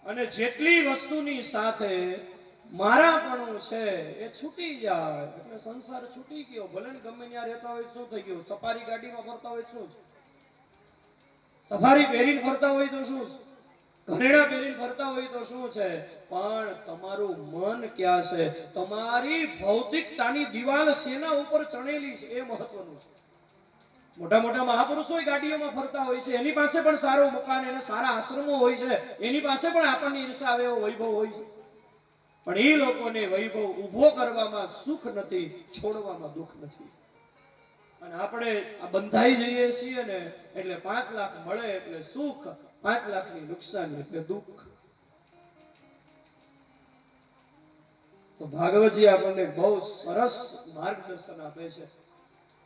અને જેટલી વસ્તુની સાથે મારાપણું છે એ છૂટી જાય એટલે સંસાર છૂટી ગયો. ભલે ને ગમે ત્યાં રહેતા હોય શું થઈ ગયું? સફારી ગાડીમાં ફરતા હોય શું? સફારી પહેરીને ફરતા હોય તો શું? ઘરેણા પહેરીને ફરતા હોય તો શું છે? પણ તમારું મન ક્યાં છે? તમારી ભૌતિકતાની દિવાલ શેના ઉપર ચણેલી છે એ મહત્વનું છે. મોટા મોટા મહાપુરુષો ગાડીઓમાં ફરતા હોય છે, એની પાસે પણ સારો મકાન અને સારા આશ્રમો હોય છે, એની પાસે પણ આપણને ઈર્ષા આવે એવો વૈભવ હોય છે. પણ એ લોકોને વૈભવ ઊભો કરવામાં સુખ નથી, છોડવામાં દુઃખ નથી. અને આપણે આ બંધાઈ જઈએ છીએ ને એટલે 5 લાખ મળે એટલે સુખ, 5 લાખની નુકસાન એટલે દુઃખ. તો ભાગવતજી આપણને બહુ સરસ માર્ગદર્શન આપે છે.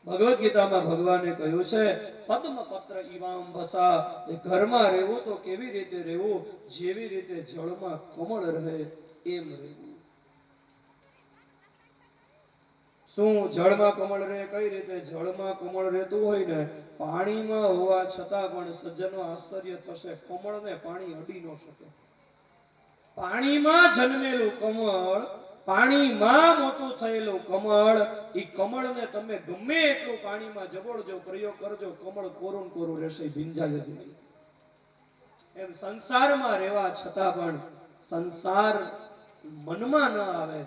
ભગવદ ગીતામાં ભગવાને કહ્યું છે પદ્મપત્ર ઈવાંબસા, એ ઘરમાં રહેવું તો કેવી રીતે રહેવું? જેવી રીતે જળમાં કમળ રહે એમ રહેવું. શું જળમાં કમળ રહે? કઈ રીતે જળમાં કમળ રહેતું હોય ને, પાણીમાં હોવા છતાં પણ સજ્જનો આશ્ચર્ય થશે, કમળને પાણી અડી ન શકે. પાણીમાં જન્મેલું કમળ, પાણીમાં મોટું થયેલું કમળ, ઈ કમળને તમે ગમે એટલું પાણીમાં જબોળજો, પ્રયોગ કરજો, કમળ કોરું કોરું રહેશે, ભીંજાય જ નહીં. એમ સંસારમાં રહેવા છતાં પણ સંસાર મનમાં ન આવે.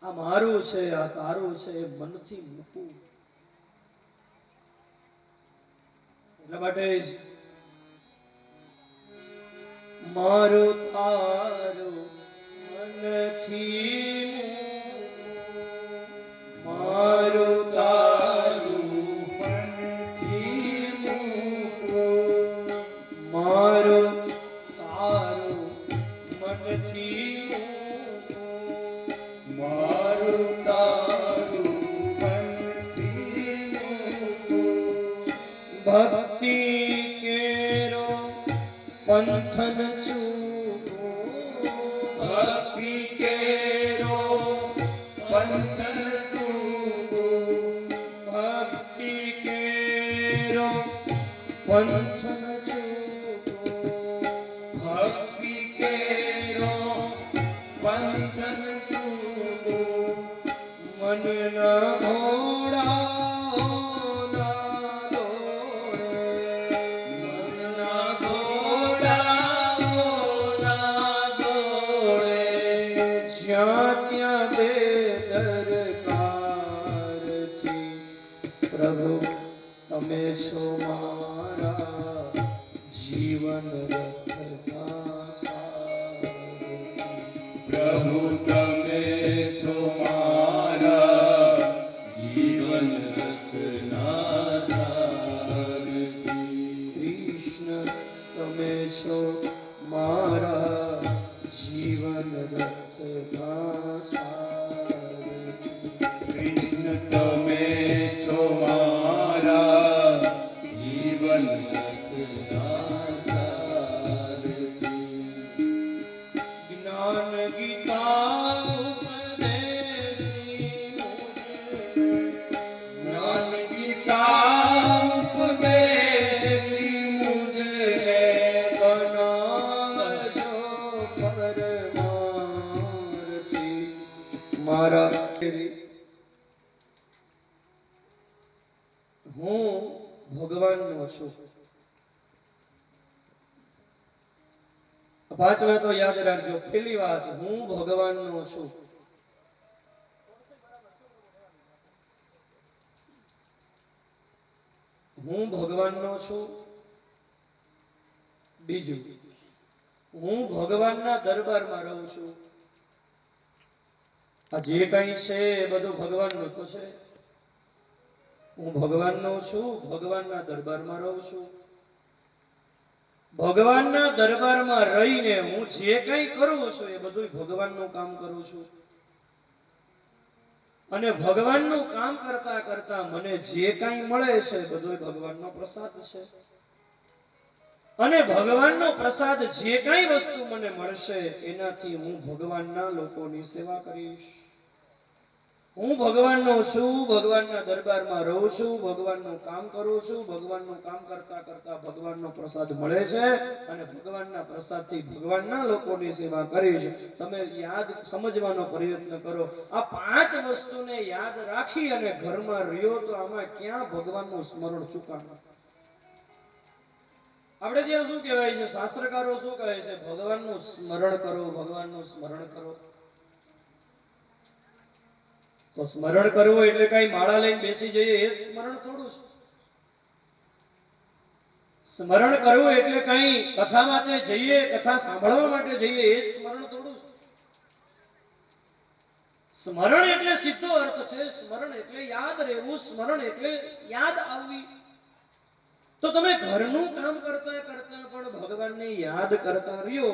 આ મારું છે, આ તારું છે, એ મનથી મૂકવું. એટલા માટે મારું તારું મનથી, મારું તારું મનથી, મારું તારું મનથી, મારું તારું મનથી. ભક્તિ કેરો પંથન ચૂકો, ભક્તિ કેરો પંથન ચૂકો, ભક્તિ કેરો પંથન ચૂકો, ભક્તિ કેરો પંથન ચૂકો. મનના ઘોડા પ્રભુ તમે છો મારા જીવન રથના સારથી. પ્રભુ તમે છો મારા જીવન રથના સારથી. કૃષ્ણ તમે છો મારા જીવન રથના સારથી. કૃષ્ણ તમે છો મારા જીવન રથના સારથી. જ્ઞાન ગીતા ઉપદેશી મુજે, જ્ઞાન ગીતા ઉપદેશી મુજે બનાવજો પરમાર્થી. મારા હું ભગવાનનો છું. 5 વાત તો યાદ રાખજો. પહેલી વાત, હું ભગવાનનો છું. હું ભગવાનનો છું. બીજું, હું ભગવાનના દરબારમાં રહું છું. આ જે કંઈ છે એ બધું ભગવાનનું તો છે. હું ભગવાનનો છું, ભગવાનના દરબારમાં રહું છું. ભગવાનના દરબારમાં રહીને હું જે કંઈ કરું છું એ બધું ભગવાનનું કામ કરું છું. અને ભગવાનનું કામ કરતા કરતા મને જે કંઈ મળે છે બધું ભગવાનનો પ્રસાદ છે. અને ભગવાનનો પ્રસાદ જે કંઈ વસ્તુ મને મળશે એનાથી હું ભગવાનના લોકોની સેવા કરીશ. હું ભગવાનનો છું, ભગવાનના દરબારમાં રહું છું, ભગવાનનું કામ કરું છું, ભગવાનનું કામ કરતા કરતા ભગવાનનો પ્રસાદ મળે છે અને ભગવાનના પ્રસાદથી ભગવાનના લોકોની સેવા કરીશ. તમે યાદ સમજવાનો પ્રયત્ન કરો. આ 5 વસ્તુને યાદ રાખી અને ઘરમાં રહ્યો તો આમાં ક્યાં ભગવાનનું સ્મરણ ચૂકાનું? આપણે ત્યાં શું કહેવાય છે, શાસ્ત્રકારો શું કહે છે? ભગવાનનું સ્મરણ કરો, ભગવાનનું સ્મરણ કરો. તો સ્મરણ કરવું એટલે કઈ માળા લઈને બેસી જઈએ એ જ સ્મરણ થોડું છે. સ્મરણ કરવું એટલે કઈ કથા માટે જઈએ, કથા સાંભળવા માટે જઈએ એ જ સ્મરણ થોડું છે. સ્મરણ એટલે સીધો અર્થ છે, સ્મરણ એટલે યાદ રહેવું, સ્મરણ એટલે યાદ આવવી. તો તમે ઘરનું કામ કરતા કરતા પણ ભગવાનને યાદ કરતા રહ્યો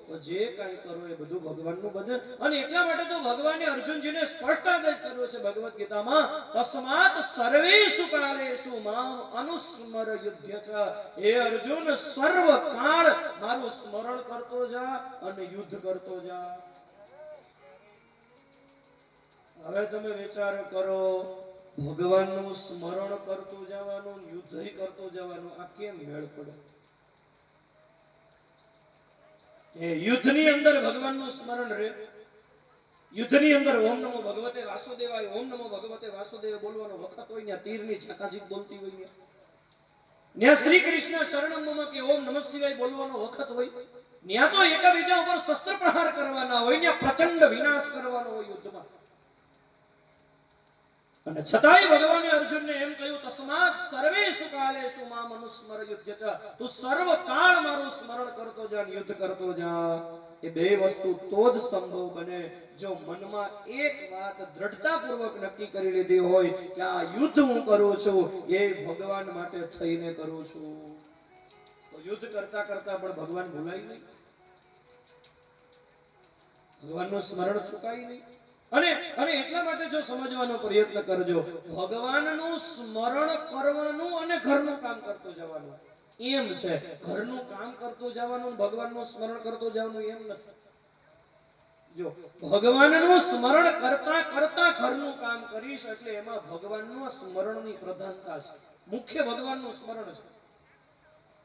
તો જે કાંઈ કરો એ બધું ભગવાનનું ભજન. અને એટલા માટે તો ભગવાને અર્જુનજીને સ્પષ્ટ આદેશ કર્યો છે ભગવદ ગીતામાં, તસ્માત સર્વેષુ કાલેષુ મામ અનુસ્મર યુધ્ય ચ. હે અર્જુન, સર્વ કાળ મારું સ્મરણ કરતો જા અને યુદ્ધ કરતો જા. હવે તમે વિચાર કરો, ભગવાનનું સ્મરણ કરતું જવાનું, યુદ્ધ કરતું જવાનું, આ કેમ મેળ પડે? યુદ્ધની અંદર ભગવાનનું સ્મરણ રહે. યુદ્ધની અંદર ઓમ નમો ભગવતે વાસુદેવાય, ઓમ નમો ભગવતે વાસુદેવ બોલવાનો વખત હોય ને, તીરની ઝાકાઝીક બોલતી હોય ને, શ્રી કૃષ્ણ શરણમ મમ કે ઓમ નમઃ શિવાય બોલવાનો વખત હોય, ત્યાં તો એકબીજા ઉપર શસ્ત્ર પ્રહાર કરવાના હોય ને, પ્રચંડ વિનાશ કરવાનો હોય યુદ્ધમાં. અને છતાંય ભગવાને અર્જુનને એમ કહ્યું, તસ્માત સર્વેષુ કાલેષુ મામ અનુસ્મર યુધ્ય ચ. તું સર્વ કાળ મારું સ્મરણ કરતો જા, યુદ્ધ કરતો જા. એ બે વસ્તુ તો જ સંભવ બને જો મનમાં એક વાત દ્રઢતાપૂર્વક નક્કી કરી લીધી હોય કે આ યુદ્ધ હું કરું છું એ ભગવાન માટે થઈને કરું છું. તો યુદ્ધ કરતા કરતા પણ ભગવાન ભૂલાય નહીં, ભગવાનનું સ્મરણ ચૂકાય નહીં. અને એટલા માટે જો સમજવાનો પ્રયત્ન કરજો, ભગવાનનું સ્મરણ કરવાનું અને ઘરનું કામ કરતું જવાનું એમ છે. ઘરનું કામ કરતું જવાનું, ભગવાનનું સ્મરણ કરતું જવાનું એમ નથી. જો ભગવાનનું સ્મરણ કરતા કરતા ઘરનું કામ કરીશ એટલે એમાં ભગવાનનું સ્મરણની પ્રધાનતા છે, મુખ્ય ભગવાનનું સ્મરણ છે.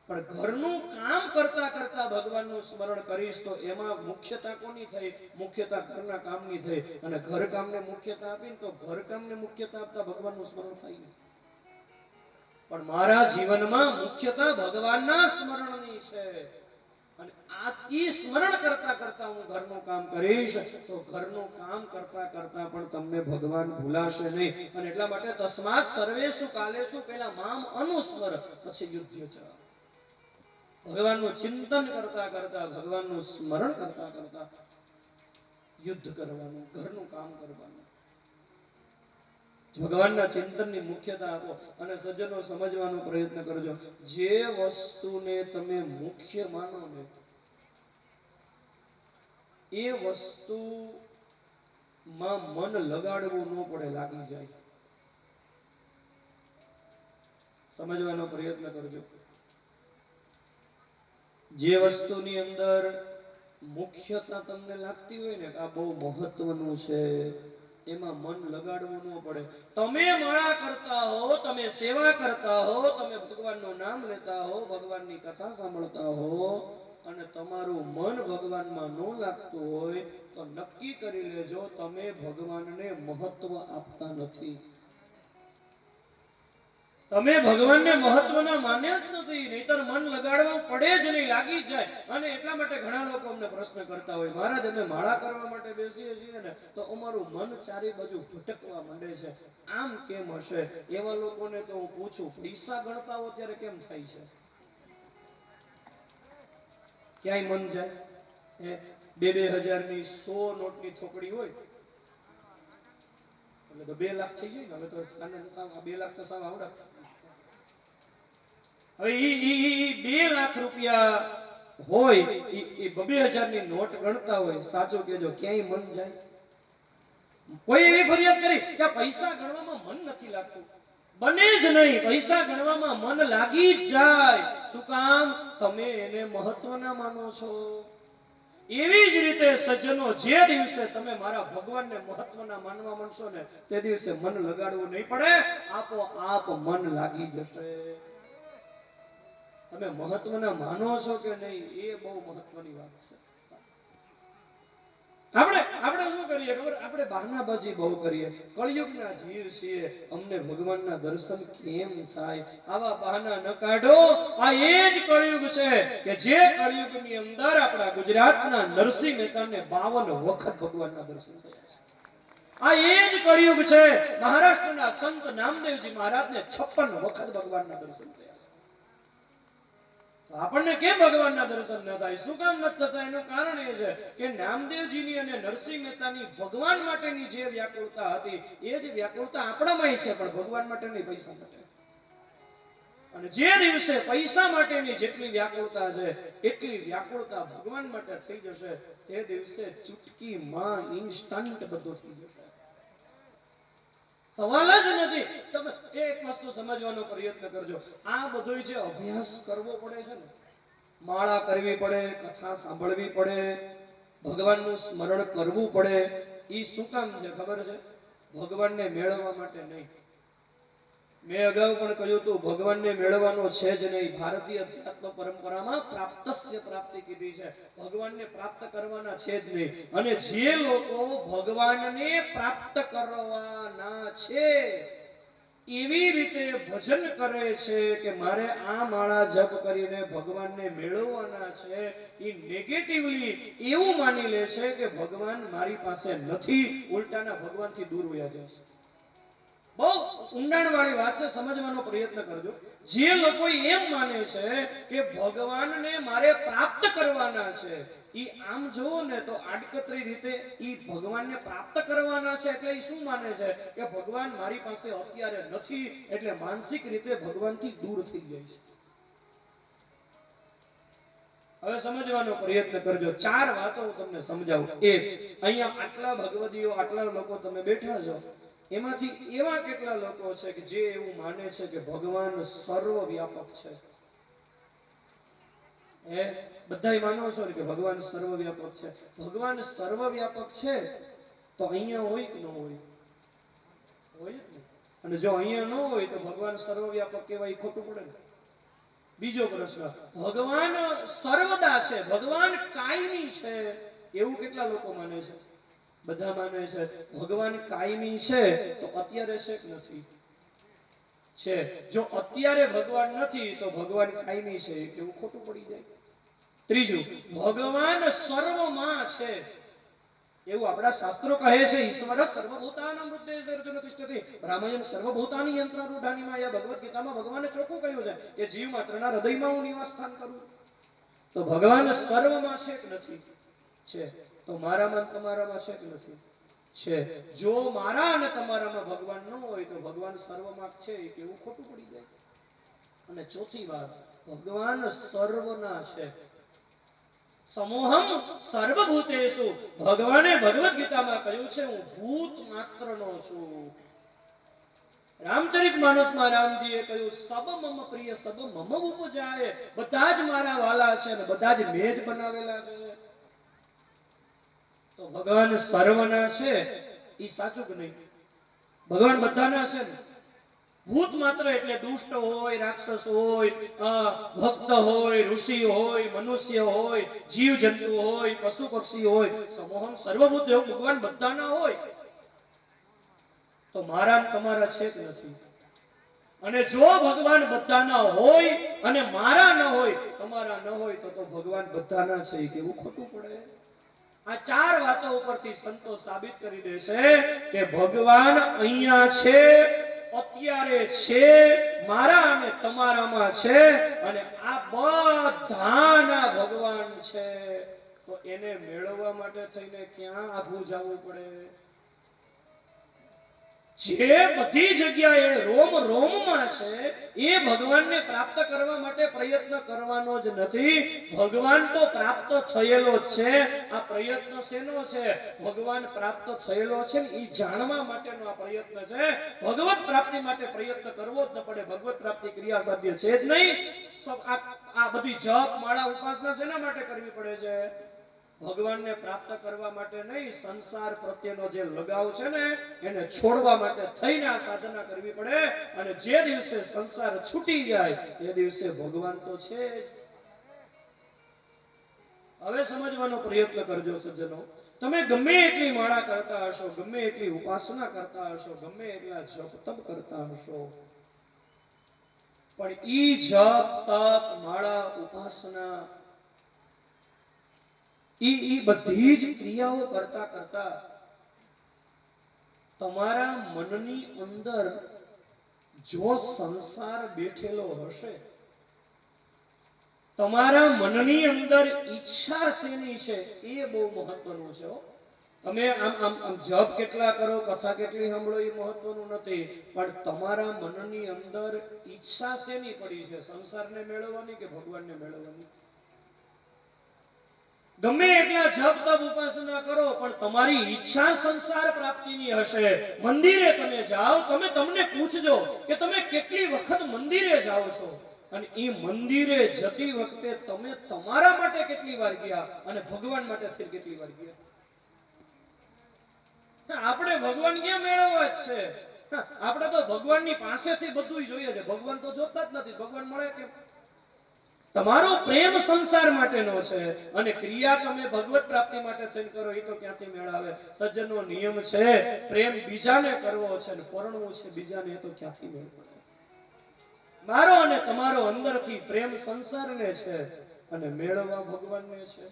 પણ ઘરનું કામ કરતા કરતા ભગવાનનું સ્મરણ કરીશ તો એમાં મુખ્યતા કોની થઈ? મુખ્યતા ઘરના કામની થઈ. અને ઘર કામને મુખ્યતા આપીને તો ઘર કામને મુખ્યતા આપતા ભગવાનનું સ્મરણ થાય. પણ મારા જીવનમાં મુખ્યતા ભગવાનના સ્મરણની છે. અને આ ઈ સ્મરણ કરતા કરતા હું ઘરનું કામ કરીશ તો ઘરનું કામ કરતા કરતા પણ તમને ભગવાન ભૂલાશે નહીં. અને એટલા માટે તસ્માત સર્વેષુ કાલેષુ, પહેલા મામ અનુસ્મર, પછી યુધ્ય છે. ભગવાનનું ચિંતન કરતા કરતા, ભગવાનનું સ્મરણ કરતા કરતા યુદ્ધ કરવાનું, ઘરનું કામ કરવાનું. ભગવાનના ચિંતનની મુખ્યતા આપો. અને સજ્જનો સમજવાનો પ્રયત્ન કરજો, જે વસ્તુને તમે મુખ્ય માનો ને એ વસ્તુમાં મન લગાડવું ન પડે, લાગી જાય. સમજવાનો પ્રયત્ન કરજો. જે વસ્તુની અંદર મુખ્યતા તમને લાગતી હોય ને આ બહુ મહત્વનું છે, એમાં મન લગાડવું ન પડે. તમે માળા કરતા હો, તમે સેવા કરતા હો, તમે ભગવાનનું નામ લેતા હો, ભગવાનની કથા સાંભળતા હો અને તમારું મન ભગવાનમાં ન લાગતું હોય તો નક્કી કરી લેજો તમે ભગવાનને મહત્વ આપતા નથી. તમે ભગવાનને મહત્વના માન્યા જ નથી, નહીતર મન લગાડવું પડે જ નહીં, લાગી જાય. અને એટલા માટે ઘણા લોકો અમને પ્રશ્ન કરતા હોય, મહારાજ અમે માળા કરવા માટે બેસીએ છીએ ને તો અમારું મન ચારે બાજુ ભટકવા માંડે છે, આમ કેમ હશે? એવા લોકોને તો હું પૂછું, પૈસા ગણતા હો ત્યારે કેમ થાય છે? ક્યાંય મન જાય? 2,000 ની 100 નોટની થોકડી હોય એટલે તો 2 લાખ થઈ ગઈ ને. હવે તો 2 લાખ તો સાવ આવડા. હવે ઈ 2 લાખ રૂપિયા હોય, ઈ 2,000 ની નોટ ગણતા હોય, સાચું કેજો ક્યાંય મન જાય? કોઈ એવી ફરિયાદ કરી કે પૈસા ગણવામાં મન નથી લાગતું? બને જ નહીં. પૈસા ગણવામાં મન લાગી જ જાય. શું કામ? તમે એને મહત્વના માનો છો. એવી જ રીતે સજ્જનો જે દિવસે તમે મારા ભગવાનને મહત્વના માનવા માંડશો ને તે દિવસે મન લગાડવું નહીં પડે, આપોઆપ મન લાગી જશે. તમે મહત્વના માનો છો કે નહીં એ બહુ મહત્વની વાત છે. આપણે શું કરીએ ખબર, આપણે બહાનાબાજી બહુ કરીએ. કળિયુગના જીવ છીએ, અમને ભગવાનના દર્શન કેમ થાય, આવા બહાના ન કાઢો. આ એ જ કળિયુગ છે કે જે કળિયુગની અંદર આપણા ગુજરાતના નરસિંહ મહેતાને 52 વખત ભગવાનના દર્શન થયા છે. આ એ જ કળિયુગ છે મહારાષ્ટ્રના સંત નામદેવજી મહારાજને 56 વખત ભગવાનના દર્શન થયા. આપણને કેમ ભગવાનના દર્શન ન થાય, શું કામ ન થતા? એનું કારણ એ છે કે નામદેવજીની અને નરસિંહ મહેતાની ભગવાન માટેની જે વ્યાકુળતા હતી એ જ વ્યાકુળતા આપણામાં છે, પણ ભગવાન માટે નહીં, પૈસા માટે. અને જે દિવસે પૈસા માટેની જેટલી વ્યાકુળતા છે એટલી વ્યાકુળતા ભગવાન માટે થઈ જશે, તે દિવસે ચૂટકી માં ઇન્સ્ટન્ટ બધું થઈ જશે. સવાલ જ નથી. તમે એક વસ્તુ સમજવાનો પ્રયત્ન કરજો, આ બધો જે અભ્યાસ કરવો પડે છે ને, માળા કરવી પડે, કથા સાંભળવી પડે, ભગવાનનું સ્મરણ કરવું પડે, એ શું કામ છે ખબર છે? ભગવાનને મેળવવા માટે નહીં. મેં અગાઉ પણ કહ્યું હતું, ભગવાનને મેળવવાનો છે જ નહીં. ભારતીય અધ્યાત્મ પરંપરામાં પ્રાપ્તસ્ય પ્રાપ્તિ કીધી છે, ભગવાનને પ્રાપ્ત કરવાના છે જ નહીં. અને જે લોકો ભગવાનને પ્રાપ્ત કરવાના છે એવી રીતે ભજન કરે છે કે મારે આ માળા જપ કરીને ભગવાનને મેળવવાના છે, એ નેગેટિવલી એવું માની લે છે કે ભગવાન મારી પાસે નથી, ઉલટાના ભગવાનથી દૂર વયા જાય છે. બહુ ઊંડાણ વાળી વાત છે, સમજવાનો પ્રયત્ન કરજો. જે લોકો એમ માને છે કે ભગવાનને મારે પ્રાપ્ત કરવાના છે, ઈ આમ જોવો ને તો આડકતરી રીતે ઈ ભગવાનને પ્રાપ્ત કરવાના છે એટલે ઈ શું માને છે કે ભગવાન મારી પાસે અત્યારે નથી, એટલે માનસિક રીતે ભગવાનથી દૂર થઈ જાય છે. હવે સમજવાનો પ્રયત્ન કરજો. 4 વાતો હું તમને સમજાવું. એક, અહીંયા આટલા ભગવદીઓ, આટલા લોકો તમે બેઠા છો, એમાંથી એવા કેટલા લોકો છે કે જે એવું માને છે કે ભગવાન સર્વવ્યાપક છે? બધાય માનો છો કે ભગવાન સર્વવ્યાપક છે? ભગવાન સર્વવ્યાપક છે તો અહીંયા હોય કે ન હોય? હોય જ ને. અને જો અહીંયા ન હોય તો ભગવાન સર્વવ્યાપક કહેવાય, ખોટું પડે ને? બીજો પ્રશ્ન, ભગવાન સર્વદા છે, ભગવાન કાયમી છે, એવું કેટલા લોકો માને છે? બધા માને છે. ભગવાન કાયમી છે તો અત્યારે છે કે નથી? છે. જો અત્યારે ભગવાન નથી તો ભગવાન કાયમી છે, કેવું ખોટું પડી જાય. ત્રીજું, ભગવાન સર્વમાં છે એવું આપણા શાસ્ત્રો કહે છે. ઈશ્વર સર્વભૂતાનાં હૃદયે અર્જુન તિષ્ઠતિ રામાયણ સર્વભૂતાની યંત્રારૂઢાની માયા. ભગવદ ગીતામાં ભગવાને ચોખ્ખું કહ્યું છે કે જીવ માત્રના હૃદયમાં હું નિવાસ સ્થાન કરું. તો ભગવાન સર્વમાં છે કે નથી? છે. તો મારામાં તમારામાં છે કે નથી? છે. જો મારા અને તમારામાં ભગવાન ન હોય તો ભગવાન સર્વમાં છે, કેવું ખોટું પડી જાય. અને ચોથી વાત, ભગવાન સર્વના છે. સમોહમ સર્વભૂતેષુ, ભગવાને ભગવદ ગીતામાં કહ્યું છે હું ભૂત માત્રનો છું. રામચરિત માનસમાં રામજીએ કહ્યું સબ મમ પ્રિય સબ મમ ઉપજાય, બધા જ મારા વાલા છે અને બધા જ મેં જ બનાવેલા છે. તો ભગવાન સર્વના છે એ સાચું કે નહીં? ભગવાન બધાના છે ને? ભૂત માત્ર એટલે દુષ્ટ હોય, રાક્ષસ હોય, ભક્ત હોય, ઋષિ હોય, મનુષ્ય હોય, જીવ જંતુ હોય, પશુ પક્ષી હોય. સમૂહમ સર્વભૂત એવું ભગવાન બધાના હોય તો મારા તમારા છે કે નથી? અને જો ભગવાન બધાના હોય અને મારા ન હોય, તમારા ન હોય તો ભગવાન બધાના છે, કેવું ખોટું પડે. આ 4 વાતો ઉપરથી સંતો સાબિત કરી દે છે કે ભગવાન અહીંયા છે, અત્યારે છે, મારા અને તમારામાં છે, અને આ બધાના ભગવાન છે. તો એને મેળવવા માટે થઈને ક્યાં આઘું જવું પડે? જે બધી જગ્યાએ રોમ રોમમાં છે એ ભગવાનને પ્રાપ્ત કરવા માટે પ્રયત્ન કરવાનો જ નથી. ભગવાન તો પ્રાપ્ત થયેલો જ છે. આ પ્રયત્ન શેનો છે? ભગવાન પ્રાપ્ત થયેલો છે ને એ જાણવા માટેનો આ પ્રયત્ન છે. ભગવત પ્રાપ્તિ માટે પ્રયત્ન કરવો જ ન પડે. ભગવત પ્રાપ્તિ ક્રિયા સાધ્ય છે જ નહીં. આ બધી જપ માળા ઉપાસના શેના માટે કરવી પડે છે? ભગવાનને પ્રાપ્ત કરવા માટે નહીં, સંસાર પ્રત્યેનો જે લગાવ છે ને એને છોડવા માટે થઈને આ સાધના કરવી પડે. અને જે દિવસે સંસાર છૂટી જાય તે દિવસે ભગવાન તો છે જ. હવે સમજવાનો પ્રયત્ન કરજો સજ્જનો. તમે ગમે એટલી માળા કરતા હશો, ગમે એટલી ઉપાસના કરતા હશો, ગમે એટલા જપ તપ કરતા હશો, પણ ઈ જપ તપ માળા ઉપાસના ઈ બધી જ ક્રિયાઓ કરતા કરતા તમારા મનની અંદર જો સંસાર બેઠેલો હશે, તમારા મનની અંદર ઈચ્છા શેની છે એ બહુ મહત્વનું છે. તમે આમ જપ કેટલા કરો, કથા કેટલી સાંભળો એ મહત્વનું નથી, પણ તમારા મનની અંદર ઈચ્છા શેની પડી છે, સંસારને મેળવવાની કે ભગવાનને મેળવવાની? ગમે એટલા જપ તપ ઉપાસના કરો પણ તમારી ઈચ્છા સંસાર પ્રાપ્તિની હશે. મંદિરે તમે જાઓ, તમને પૂછજો કે તમે કેટલી વખત મંદિરે જાઓ છો, અને એ મંદિરે જતી વખતે તમે તમારા માટે કેટલી વાર ગયા અને ભગવાન માટે કેટલી વાર ગયા. આપણે ભગવાન ક્યાં મેળવવા જ છે? આપણે તો ભગવાનની પાસેથી બધું જોઈએ છે, ભગવાન તો જોતા જ નથી. ભગવાન મળે કેમ? તમારો પ્રેમ સંસાર માટેનો છે અને ક્રિયા તમે ભગવત પ્રાપ્તિ માટે થઈને કરો, એ તો ક્યાંથી મેળ આવે? સજ્જનનો નિયમ છે પ્રેમ બીજાને કરવો છે અને પરણવું છે બીજાને, એ તો ક્યાંથી મેળ પડે? મારો અને તમારો અંદરથી પ્રેમ સંસારને છે અને મેળવવા ભગવાનને છે.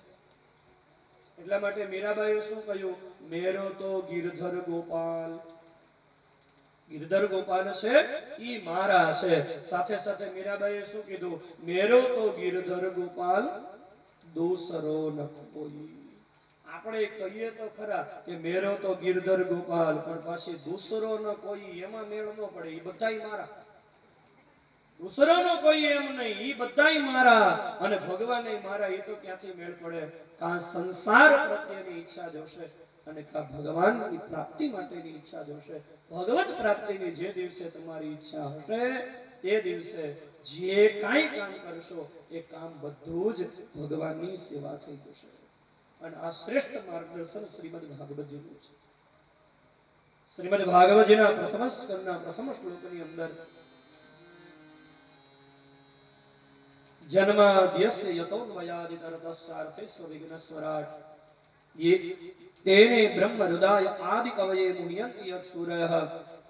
એટલા માટે મીરાબાઈએ શું કહ્યું? મેરો તો ગિરધર ગોપાલ. ગિરધર ગોપાલ છે ઈ મારા છે. સાથે સાથે મીરાબાઈએ શું કીધું? મેરો તો ગિરધર ગોપાલ દૂસરો ન કોઈ. આપણે કહીએ તો ખરા કે મેરો તો ગિરધર ગોપાલ, પણ પાછી દૂસરો ન કોઈ એમાં મેળ ન પડે. એ બધાય મારા, દૂસરો નો કોઈ એમ નહીં, એ બધાય મારા અને ભગવાન મારા. એ તો ક્યાંથી મેળ પડે? કા સંસાર પ્રત્યેની ઈચ્છા જોશે અને કા ભગવાનની પ્રાપ્તિ માટેની ઈચ્છા જોશે. ભગવત પ્રાપ્તિની જે દિવસે તમારી ઈચ્છા હશે તે દિવસે જે કાંઈ કામ કરશો એ કામ બધું જ ભગવાનની સેવા થઈ જશે. અને આ શ્રેષ્ઠ માર્ગદર્શન શ્રીમદ ભાગવતજીનું છે. શ્રીમદ ભાગવતજીના પ્રથમ સ્કંદના પ્રથમ શ્લોકની અંદર જન્માદ્યસ્ય યતોન્વયાદિતરતસ્સાર્થે સ્વવિઘ્નસ્વરાટ તેને બ્રહ્મ હૃદય આદિ કવયે મુહ્યન્તિ યત્સૂરયઃ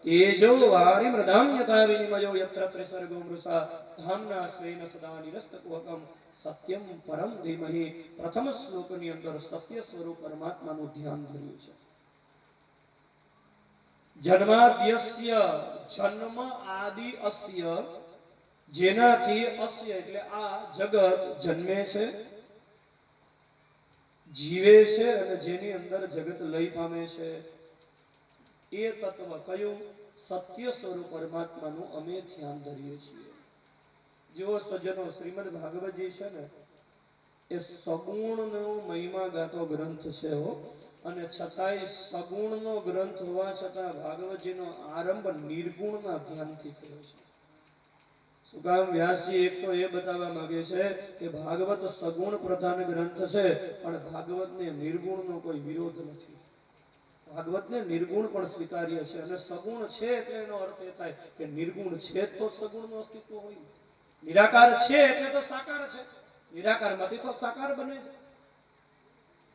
તેજો વારિમૃદાં યથા વિનિમયો યત્ર ત્રિસર્ગો મૃષા ધામ્ના સ્વેન સદા નિરસ્તકુહકમ સત્યમ પરમ ધીમહિ. પ્રથમ શ્લોકની અંદર સત્ય સ્વરૂપ પરમાત્માનું ધ્યાન ધર્યું છે. જન્માદ્યસ્ય, જન્મ આદિ અસ્ય, જેનાથી અસ્ય એટલે આ જગત જન્મે છે, જીવે છે અને જેની અંદર જગત લય પામે છે, એ તત્વ કયું? સત્ય સ્વરૂપ પરમાત્માનું અમે ધ્યાન ધરીએ છીએ. જેવો સજ્જનો શ્રીમદ ભાગવતજી છે ને એ સગુણનો મહિમા ગાતો ગ્રંથ છે હો. અને છતાંય સગુણનો ગ્રંથ હોવા છતાં ભાગવતજીનો આરંભ નિર્ગુણના ધ્યાનથી થયો છે. શું કામ? વ્યાસજી એક તો એ બતાવવા માંગે છે કે ભાગવત સગુણ પ્રધાન ગ્રંથ છે, પણ ભાગવતને નિર્ગુણનો કોઈ વિરોધ નથી. ભાગવતને નિર્ગુણ પણ સ્વીકાર્ય છે અને સગુણ છે એટલે એનો અર્થ એ થાય કે નિર્ગુણ છે તો સગુણનું અસ્તિત્વ હોય. નિરાકાર છે એટલે તો સાકાર છે, નિરાકારમાંથી તો સાકાર બને છે.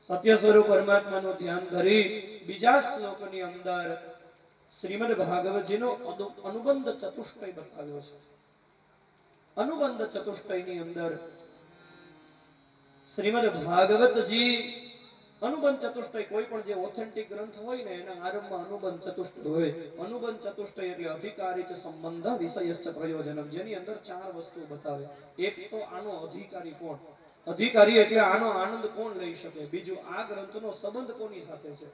સત્ય સ્વરૂપ પરમાત્માનું ધ્યાન ધરી બીજા શ્લોકની અંદર શ્રીમદ ભાગવતજીનો અનુબંધ ચતુષ્ટય બતાવ્યો છે. અનુબંધ ચતુષ્ટયની અંદર શ્રીમદ ભાગવતજી અનુબંધ ચતુષ્ટય, કોઈ પણ જે ઓથેન્ટિક ગ્રંથ હોય ને એના આરંભમાં અનુબંધ ચતુષ્ટય હોય. અનુબંધ ચતુષ્ટય એટલે અધિકારી ચ સંબંધ વિષયશ્ચ પ્રયોજનમ, જેની અંદર ચાર વસ્તુ બતાવે. એક તો આનો અધિકારી કોણ, અધિકારી એટલે આનો આનંદ કોણ લઈ શકે. બીજું, આ ગ્રંથનો સંબંધ કોની સાથે છે.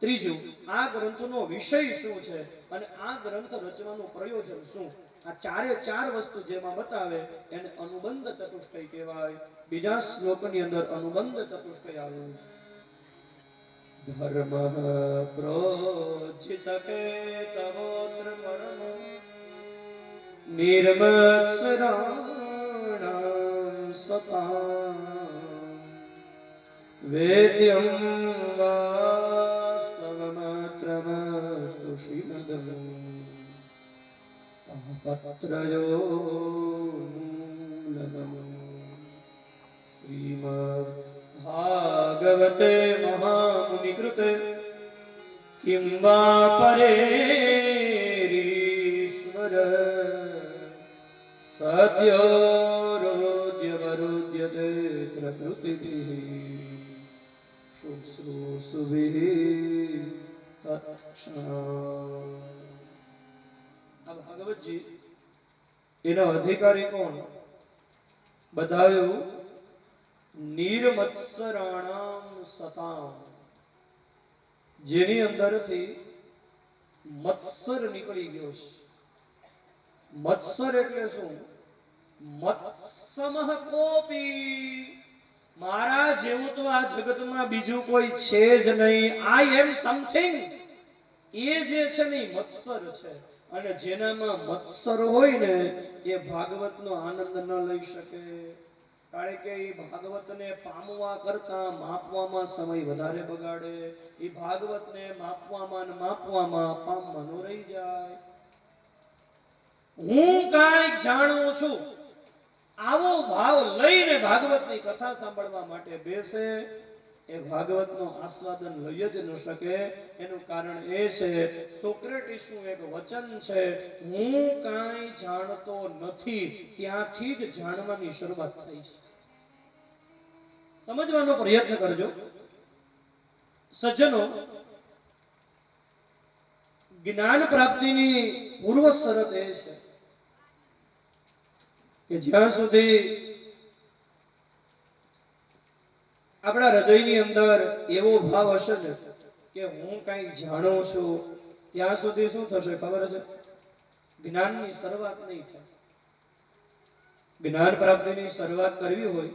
ત્રીજું, આ ગ્રંથનો વિષય શું છે અને આ ગ્રંથ રચવાનું પ્રયોજન શું. આ ચારે ચાર વસ્તુ જેમાં બતાવે એને અનુબંધ ચતુષ્ટય કહેવાય. બીજા શ્લોકની અંદર અનુબંધ ચતુષ્ટય આવ્યું છે. ધર્મ પ્રોજિત કેતવોત્ર પરમ નિર્મત્સરાણાં સતાં वेद्यं वास्तवमात्रमस्तु श्रीमदम् तापत्रयो नमः। श्रीमद्भागवते महामुनिकृते किं वा परेरीश्वर सद्योरोद्यमरोद्यते प्रकृतिभिः शुश्रूषुभिः तत्क्षणात्। આ ભાગવતજી એનો અધિકારી કોણ બતાવ્યું? નિર્મત્સરાણામ સતામ, જેની અંદરથી મત્સર નીકળી ગયો છે. મત્સર એટલે શું? મત્સમઃ કોપી, મારા જેવું તો આ જગતમાં બીજું કોઈ છે જ નહીં. આઈ એમ સમથિંગ, એ જે છે ને મત્સર છે. અને જેનામાં મત્સર હોય ને એ ભાગવતનો આનંદ ન લઈ શકે. કારણ કે એ ભાગવતને પામવા કરતા માપવામાં સમય વધારે બગાડે. એ ભાગવતને માપવામાં પામવાનું રહી જાય. હું કાંઈક જાણું છું આવો ભાવ લઈને ભાગવતની કથા સાંભળવા માટે બેસે, એ ભાગવતનો આસ્વાદન લઈ જ ન શકે. એનું કારણ એ છે, સોક્રેટિસનું એક વચન છે, હું કાંઈ જાણતો નથી, ત્યાંથી જ જાણવાની શરૂઆત થઈ છે. સમજવાનો પ્રયત્ન કરજો સજ્જનો. જ્ઞાન પ્રાપ્તિની પૂર્વ શરત એ છે કે જ્યાં સુધી આપણા હૃદયની અંદર એવો ભાવ હશે ને કે હું કંઈક જાણું છું, ત્યાં સુધી શું થશે ખબર છે? જ્ઞાનની શરૂઆત નહીં થાય. જ્ઞાન પ્રાપ્તિની શરૂઆત કરવી હોય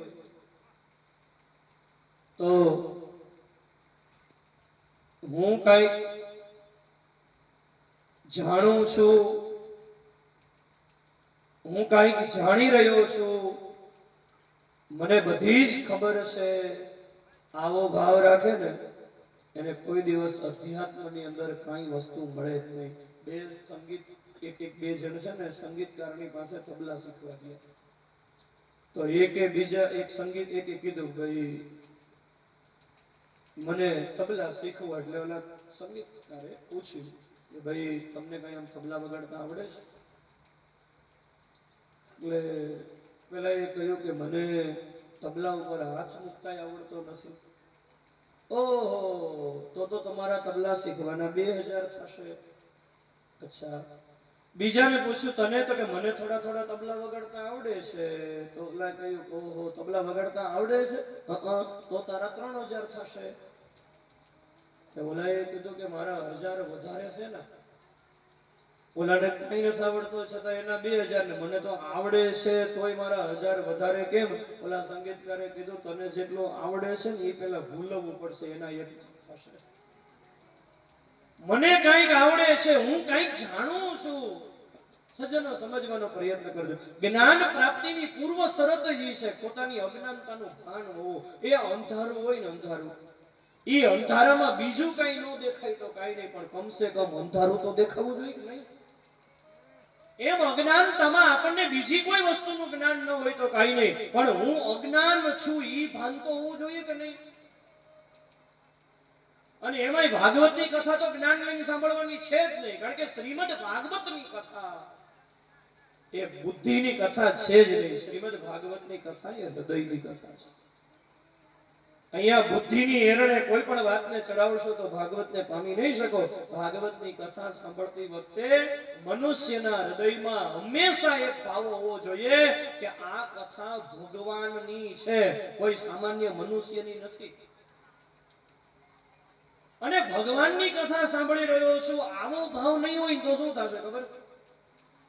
તો હું કંઈક જાણું છું, હું કંઈક જાણી રહ્યો છું, મને બધી જ ખબર છે, આવો ભાવ રાખે ને એને કોઈ દિવસ અધ્યાત્મની અંદર કાંઈ વસ્તુ મળે જ નહીં. બે સંગીત બે જણ છે ને સંગીતકારની પાસે તબલા શીખવા ગયા. તો એક સંગીત કીધું ભાઈ મને તબલા શીખવા. એટલે ઓલા સંગીતકારે પૂછ્યું કે ભાઈ તમને કઈ આમ તબલા વગાડતા આવડે છે? એટલે પેલા એ કહ્યું કે મને તબલા ઉપર હાથ મૂકતા આવડતો નથી. ઓહો, તો તમારા તબલા શીખવાના 2000 થશે. અચ્છા. બીજાને પૂછ્યું તને? તો કે મને થોડા થોડા તબલા વગાડતા આવડે છે. તો ઓલા કહ્યું ઓહો, તબલા વગાડતા આવડે છે? તો તારા 3000 થશે. ઓલાએ કીધું કે મારા 1000 વધારે છે ને. ઓલાને કઈ નથી આવડતો છતાં એના 2000 ને મને તો આવડે છે તોય મારા 1000 વધારે કેમ? ઓલા સંગીતકારે કીધું તને જેટલું આવડે છે ને એ પેલા ભૂલવું પડશે, એના એક થશે. મને કઈક આવડે છે, હું કઈક જાણું છું. સજ્જનો સમજવાનો પ્રયત્ન કરજો. જ્ઞાન પ્રાપ્તિની પૂર્વ શરત જ છે પોતાની અજ્ઞાનતાનું ભાન હોવું. એ અંધારું હોય ને અંધારું, એ અંધારામાં બીજું કઈ ન દેખાય તો કઈ નહીં, પણ કમસે કમ અંધારું તો દેખાવું જોઈએ કે નહીં? એમ અજ્ઞાનતામાં આપણને બીજી કોઈ વસ્તુનું જ્ઞાન ન હોય તો કઈ નહીં, પણ હું અજ્ઞાન છું ઈ ભાન તો હોવું જોઈએ કે નહીં? અને એમાંય ભાગવતની કથા તો જ્ઞાન લઈને સાંભળવાની છે જ નહીં. કારણ કે શ્રીમદ ભાગવતની કથા એ બુદ્ધિની કથા છે જ નહીં. શ્રીમદ ભાગવતની કથા એ હૃદયની કથા છે. અહીંયા બુદ્ધિની એરણે કોઈ પણ વાતને ચડાવશો તો ભાગવતને પામી નહીં શકો. ભાગવતની કથા સાંભળતી વખતે મનુષ્યના હૃદયમાં હંમેશા એક ભાવ હોવો જોઈએ કે આ કથા ભગવાનની છે, કોઈ સામાન્ય મનુષ્યની નથી. અને ભગવાનની કથા સાંભળી રહ્યો છું આવો ભાવ નહીં હોય તો શું થશે ખબર?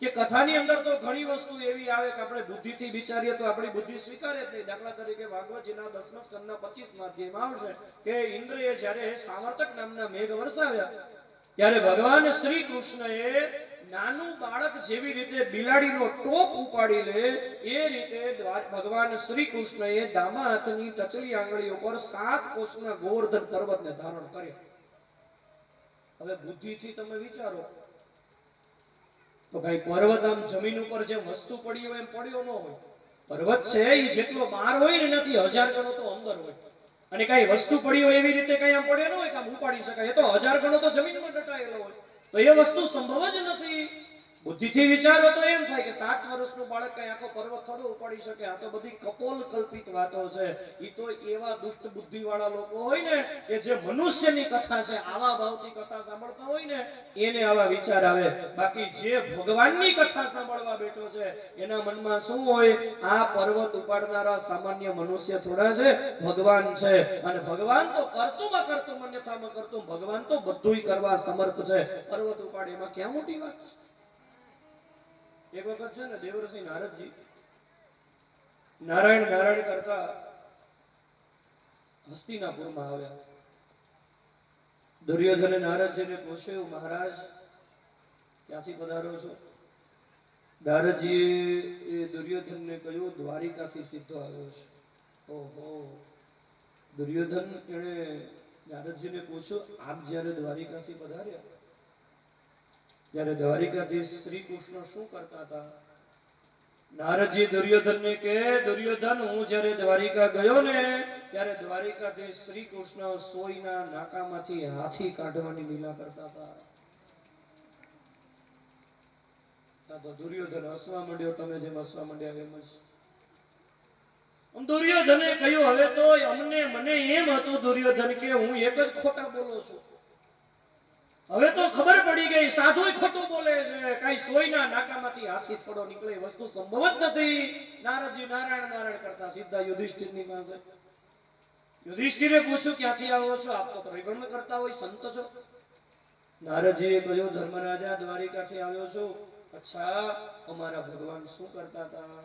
કે કથાની અંદર તો ઘણી વસ્તુ એવી આવે કે આપણે બુદ્ધિથી વિચારીએ તો આપણી બુદ્ધિ સ્વીકારે જ નહીં. દાખલા તરીકે ભાગવતજીના 10મા સ્કંદના 25મા અધ્યાયમાં આવશે કે ઇન્દ્રએ જ્યારે સાવર્તક નામના મેઘ વરસાવ્યા ત્યારે ભગવાન શ્રી કૃષ્ણએ નાનું બાળક જેવી રીતે બિલાડીનો ટોપ ઉપાડી લે એ રીતે ભગવાન શ્રી કૃષ્ણએ ડાબા હાથની ટચલી આંગળી ઉપર 7 કોસના ગોવર્ધન પર્વતને ધારણ કર્યો. હવે બુદ્ધિથી તમે વિચારો તો ભાઈ પર્વત આમ જમીન ઉપર જે વસ્તુ પડી હોય એમ પડ્યો ન હોય. પર્વત છે એ જેટલો બહાર હોય ને એનાથી 1000 ગણો તો અંદર હોય. અને કઈ વસ્તુ પડી હોય એવી રીતે કઈ આમ પડ્યો ન હોય કે આમ ઉપાડી શકાય. એ તો 1000 ગણો તો જમીનમાં દટાયેલો હોય. તો એ વસ્તુ સંભવ જ નથી. બુદ્ધિથી વિચારો તો એમ થાય કે 7 વર્ષનું બાળક કઈ આખો પર્વત થોડો ઉપાડી શકે. આ તો બધી કપોલ કલ્પિત વાતો છે. ઈ તો એવા દુષ્ટ બુદ્ધિ વાળા લોકો હોય ને કે જે મનુષ્યની કથા છે આવા ભાવથી કથા સાંભળતા હોય ને એને આવા વિચાર આવે. બાકી જે ભગવાનની કથા સાંભળવા બેઠો છે એના મનમાં શું હોય? આ પર્વત ઉપાડનારા સામાન્ય મનુષ્ય થોડા છે, ભગવાન છે. અને ભગવાન તો કરતુંમાં કરતું અન્યથામાં કરતું. ભગવાન તો બધુંય કરવા સમર્થ છે. પર્વત ઉપાડે એમાં ક્યાં મોટી વાત છે? એક વખત છે ને દેવર્ષિ નારદજી નારાયણ નારાયણ કરતા હસ્તિનાપુરમાં આવ્યા. દુર્યોધને નારદજીને પૂછ્યું, મહારાજ ક્યાંથી પધારો છો? નારદજીએ દુર્યોધનને કહ્યું, દ્વારિકાથી સીધો આવ્યો છે. ઓહો! દુર્યોધન એણે નારદજીને પૂછ્યું, આપ જ્યારે દ્વારિકાથી પધાર્યા ત્યારે દ્વારિકાધીશ શ્રી કૃષ્ણ શું કરતા હતા? નારદજી દુર્યોધનને કહે, દુર્યોધન હું જ્યારે દ્વારિકા ગયો ને ત્યારે દ્વારિકાધીશ શ્રી કૃષ્ણ સોયના નાકામાંથી હાથી કાઢવાની લીલા કરતા હતા. તો દુર્યોધન હસવા માંડ્યો. તમે જેમ હસવા માંડ્યા એમ જ. દુર્યોધને કહ્યું, હવે તો મને એમ હતું દુર્યોધન કે હું એક જ ખોટા બોલું છું. હવે તો ખબર પડી ગઈ સાધુય ખોટું બોલે છે. કઈ સોયના નાકામાંથી હાથી થોડો નીકળે વસ્તુ સંભવ જ નથી. નારદજી નારાયણ નારાયણ કરતા સીધા યુધિષ્ઠિરની પાસે. યુધિષ્ઠિરે પૂછ્યું, ક્યાંથી આવો છો? આપ તો પરિભ્રમણ કરતા હોય, સંત છો. નારદજીએ કહ્યું, ધર્મરાજા દ્વારિકાથી આવ્યો છું. અચ્છા, અમારા ભગવાન શું કરતા હતા?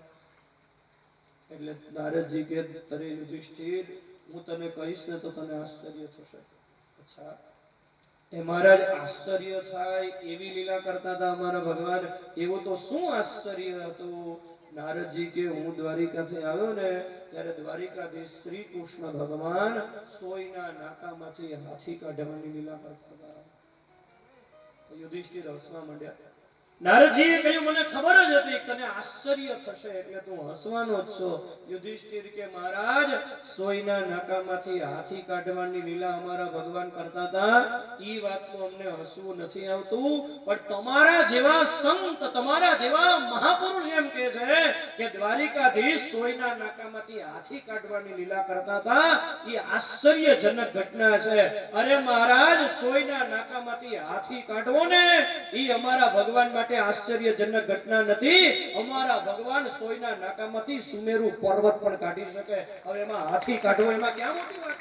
એટલે નારદજી કે, અરે યુધિષ્ઠિર, હું તને કહીશ ને તો તને આશ્ચર્ય થશે. અચ્છા, એ મહારાજ આશ્ચર્ય થાય એવી લીલા કરતા હતા અમારા ભગવાન? એવું તો શું આશ્ચર્ય હતું? નારદજી કે, હું દ્વારિકાથી આવ્યો ને ત્યારે દ્વારિકાધીશ શ્રી કૃષ્ણ ભગવાન સોયના નાકામાંથી હાથી કાઢવાની લીલા કરતા હતા. યુધિષ્ઠિર હસવા માંડ્યા. નારદજીએ કહ્યું, મને ખબર જ હતી તને આશ્ચર્ય થશે એટલે તું હસવાનો જ છો. યુધિષ્ઠિર કે, મહારાજ સોયના નાકામાંથી હાથી કાઢવાની લીલા અમારા ભગવાન કરતા હતા. ઈ વાતનું અમને હસવું નથી આવતું, પણ તમારા જેવા સંત, તમારા જેવા મહાપુરુષ એમ કહે છે કે દ્વારિકાધીશ સોયના નાકામાંથી હાથી કાઢવાની લીલા કરતા હતા. ઈ આશ્ચર્યજનક ઘટના છે. અરે મહારાજ, સોયના નાકામાંથી હાથી કાઢવો ને ઈ અમારા ભગવાન માટે આશ્ચર્યજનક ઘટના નથી. અમારા ભગવાન સોયના નાકામાંથી સુમેરુ પર્વત પણ કાઢી શકે. હવે એમાં હાથી કાઢવો એમાં ક્યાં મોટી વાત?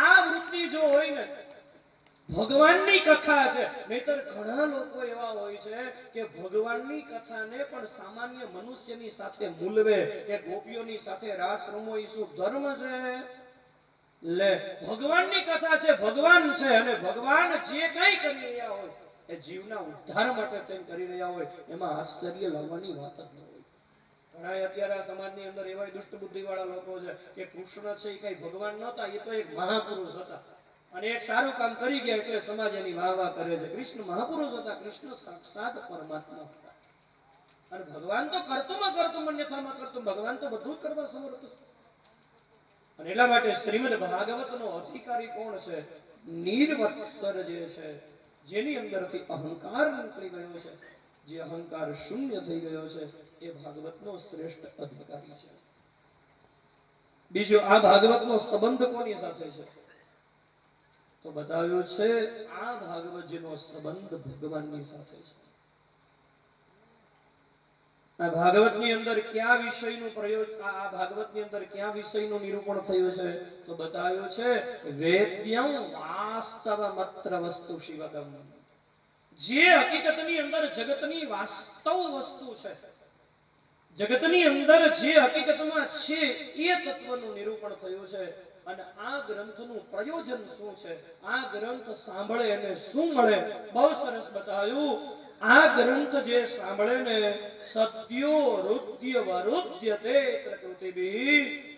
આ વૃત્તિ જો હોય ને, ભગવાનની કથા છે. નહીતર ઘણા લોકો એવા હોય છે કે ભગવાનની કથાને પણ સામાન્ય મનુષ્યની સાથે મૂલવે કે ગોપીઓની સાથે રાસ રમવો એ શું ધર્મ છે? લે, ભગવાનની કથા છે, ભગવાન છે, અને ભગવાન જે કઈ કરી રહ્યા હોય એ જીવના ઉદ્ધાર માટે થઈને કરી રહ્યા હોય એમાં આશ્ચર્ય લાવવાની વાત જ ન હોય. ઘણા અત્યારે આ સમાજની અંદર એવા દુષ્ટ બુદ્ધિ વાળા લોકો છે કે કૃષ્ણ છે એ કઈ ભગવાન નહોતા, એ તો એક મહાપુરુષ હતા અને એક સારું કામ કરી ગયા એટલે સમાજ એની વાહ વાહ કરે છે. કૃષ્ણ મહાપુરુષ હતા, કૃષ્ણ સાક્ષાત પરમાત્મા હતા. અને ભગવાન તો કરતુંમાં કરતું અન્યથામાં કરતું. ભગવાન તો બધું જ કરવા સમર્થ છે. અને એટલા માટે શ્રીમદ ભાગવતનો અધિકારી કોણ છે? નિર્વત્સર જે છે, જેની અંદરથી અહંકાર નીકળી ગયો છે, જે અહંકાર શૂન્ય થઈ ગયો છે, એ ભાગવતનો શ્રેષ્ઠ અધિકારી છે. બીજો, આ ભાગવતનો સંબંધ કોની સાથે છે? તો બતાવ્યું છે આ ભાગવતજીનો સંબંધ ભગવાનની સાથે છે. આ ભાગવતની અંદર કયા વિષયનું પ્રયોગ, આ ભાગવતની અંદર કયા વિષયનું નિરૂપણ થયું છે? તો બતાવ્યું છે વેદ્યમ વાસ્તવમત્ર વસ્તુ શિવગમ. જે હકીકતની અંદર જગતની વાસ્તવ વસ્તુ છે, જગતની અંદર જે હકીકતમાં છે એ તત્વનું નિરૂપણ થયું છે. અને આ ગ્રંથનું પ્રયોજન શું છે, આ ગ્રંથ સાંભળે અને શું મળે, બહુ સરસ બતાવ્યું. આ ગ્રંથ જે સાંભળે ને સત્યો રુદ્ય વરુદ્યતે પ્રકૃતિભિ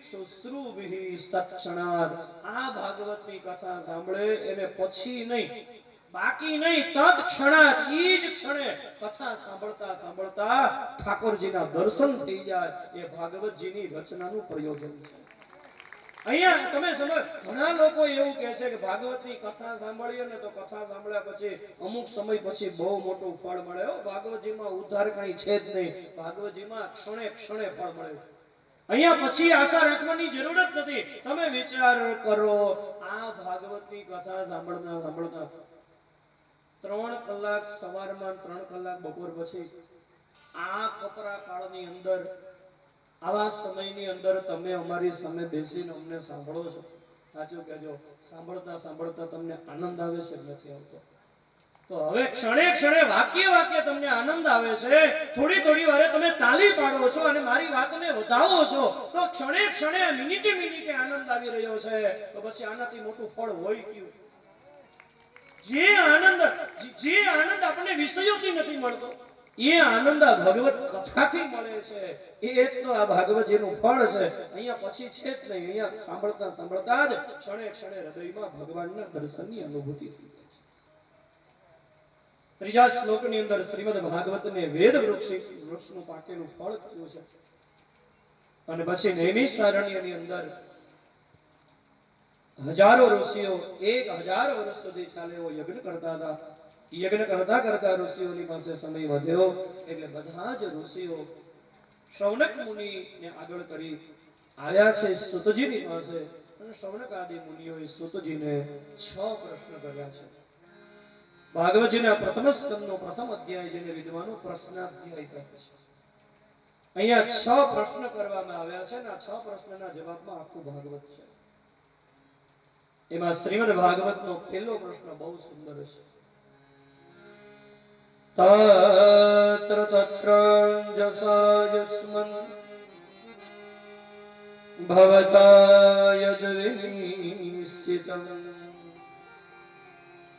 શુશ્રુભિ તત્ક્ષણાત, આ ભાગવતની કથા સાંભળે એને પછી નહીં, બાકી નહીં, તત્ક્ષણાત ઈ જ ક્ષણે કથા સાંભળતા સાંભળતા ઠાકોરજીના દર્શન થઈ જાય. એ ભાગવતજીની રચનાનું પ્રયોજન છે. અહીંયા તમે સમજ, ઘણા લોકો એવું કહે છે કે ભાગવતની કથા સાંભળીએ ને તો કથા સાંભળ્યા પછી અમુક સમય પછી બહુ મોટું ફળ મળે. ભાગવતજીમાં ઉદ્ધાર કઈ છે જ નહીં. ભાગવતજીમાં ક્ષણે ક્ષણે ફળ મળે. અહીંયા પછી આશા રાખવાની જરૂર જ નથી. તમે વિચાર કરો, આ ભાગવતની કથા સાંભળતા સાંભળતા 3 કલાક સવારમાં 3 કલાક બપોર પછી, આ કપરા કાળની અંદર, આવા સમયની અંદર તમે અમારી સામે બેસીને અમને સાંભળો છો. સાચું કહેજો, સાંભળતા સાંભળતા તમને આનંદ આવે છે કે નથી આવતો? તો હવે ક્ષણે ક્ષણે વાક્ય વાક્ય તમને આનંદ આવે છે. થોડી થોડી વારે તમે તાલી પાડો છો અને મારી વાતને વધાવો છો, તો ક્ષણે ક્ષણે મિનિટે મિનિટે આનંદ આવી રહ્યો છે. તો પછી આનાથી મોટું ફળ હોય કયું? જે આનંદ આપણને વિષયોથી નથી મળતો, એ આનંદ આ ભગવત કથાથી મળે છે. એ તો આ ભાગવતજીનું ફળ છે. અહીંયા પછી છે જ નહીં. અહીંયા સાંભળતા સાંભળતા જ ક્ષણે ક્ષણે હૃદયમાં ભગવાનના દર્શનની અનુભૂતિ થઈ જાય છે. ત્રીજા શ્લોકની અંદર શ્રીમદ ભાગવતને વેદ વૃક્ષનું પાકેલું ફળ કયું છે. અને પછી નૈમિષારણ્યની અંદર હજારો ઋષિઓ 1000 વર્ષ સુધી ચાલે એવો યજ્ઞ કરતા હતા. યજ્ઞ કરતા કરતા ઋષિઓની પાસે સમય વધ્યો એટલે બધા જ ઋષિઓ શૌનક મુનિને આગળ કરી આવ્યા છે સુતજીની પાસે. અને શૌનક આદિ મુનિઓએ સુતજીને 6 પ્રશ્ન કર્યા છે. ભાગવતજીના પ્રથમ સ્કંદનો પ્રથમ અધ્યાય, જેને વિદ્વાનો પ્રશ્નાધ્યાય કહે છે. અહીંયા 6 પ્રશ્ન કરવામાં આવ્યા છે અને આ 6 પ્રશ્નના જવાબમાં આખું ભાગવત છે. એમાં શ્રીમદ ભાગવતનો પહેલો પ્રશ્ન બહુ સુંદર છે. તત્ર તત્ર જસા ભવતા યદ વિનિશ્ચિતં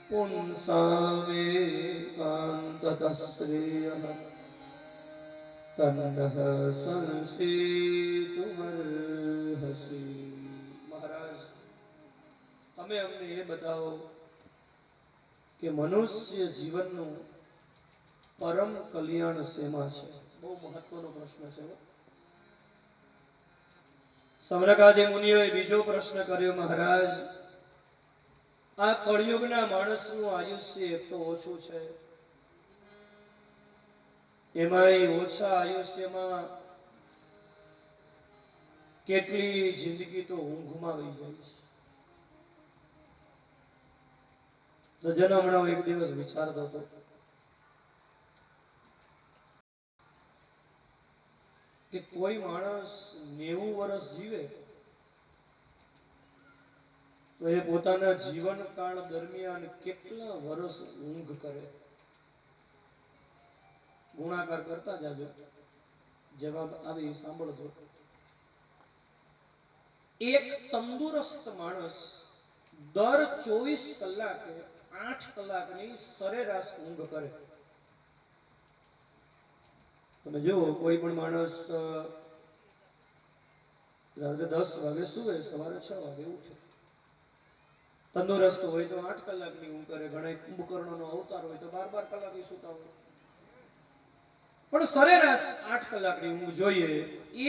પુંસામે કાંતતઃ શ્રેયઃ તન્નઃ સંસીતુમર્હસી. મહારાજ, તમે અમને એ બતાવો કે મનુષ્ય જીવનનું પરમ કલ્યાણ શેમાં છે? બહુ મહત્વનો પ્રશ્ન છે. સૌનકાદિ મુનિઓએ બીજો પ્રશ્ન કર્યો. મહારાજ, આ કળિયુગના માણસનું આયુષ્ય એક તો ઓછું છે, એમાંય ઓછા આયુષ્યમાં કેટલી જિંદગી તો ઊંઘમાં વહી જાય છે. સજ્જનો, હમણાં એક દિવસ વિચારતો હતો કે કોઈ માણસ 90 વર્ષ જીવે તો એ પોતાના જીવનકાળ દરમિયાન કેટલા વર્ષ ઊંઘ કરે? ગુણાકાર કરતા જાજો, જવાબ આવી સાંભળજો. એક તંદુરસ્ત માણસ દર 24 કલાકે 8 કલાકની સરેરાશ ઊંઘ કરે. તમે જો, કોઈ પણ માણસ રાત્રે 10 વાગે સુવે, સવારે 6 વાગે ઉઠે. તંદુરસ્ત હોય તો 8 કલાકની ઊંઘ કરે. ઘણા કુંભકર્ણનો અવતાર હોય તો 12 કલાકની સૂતા હોય. પણ સરેરાશ 8 કલાકની ઊંઘ જોઈએ.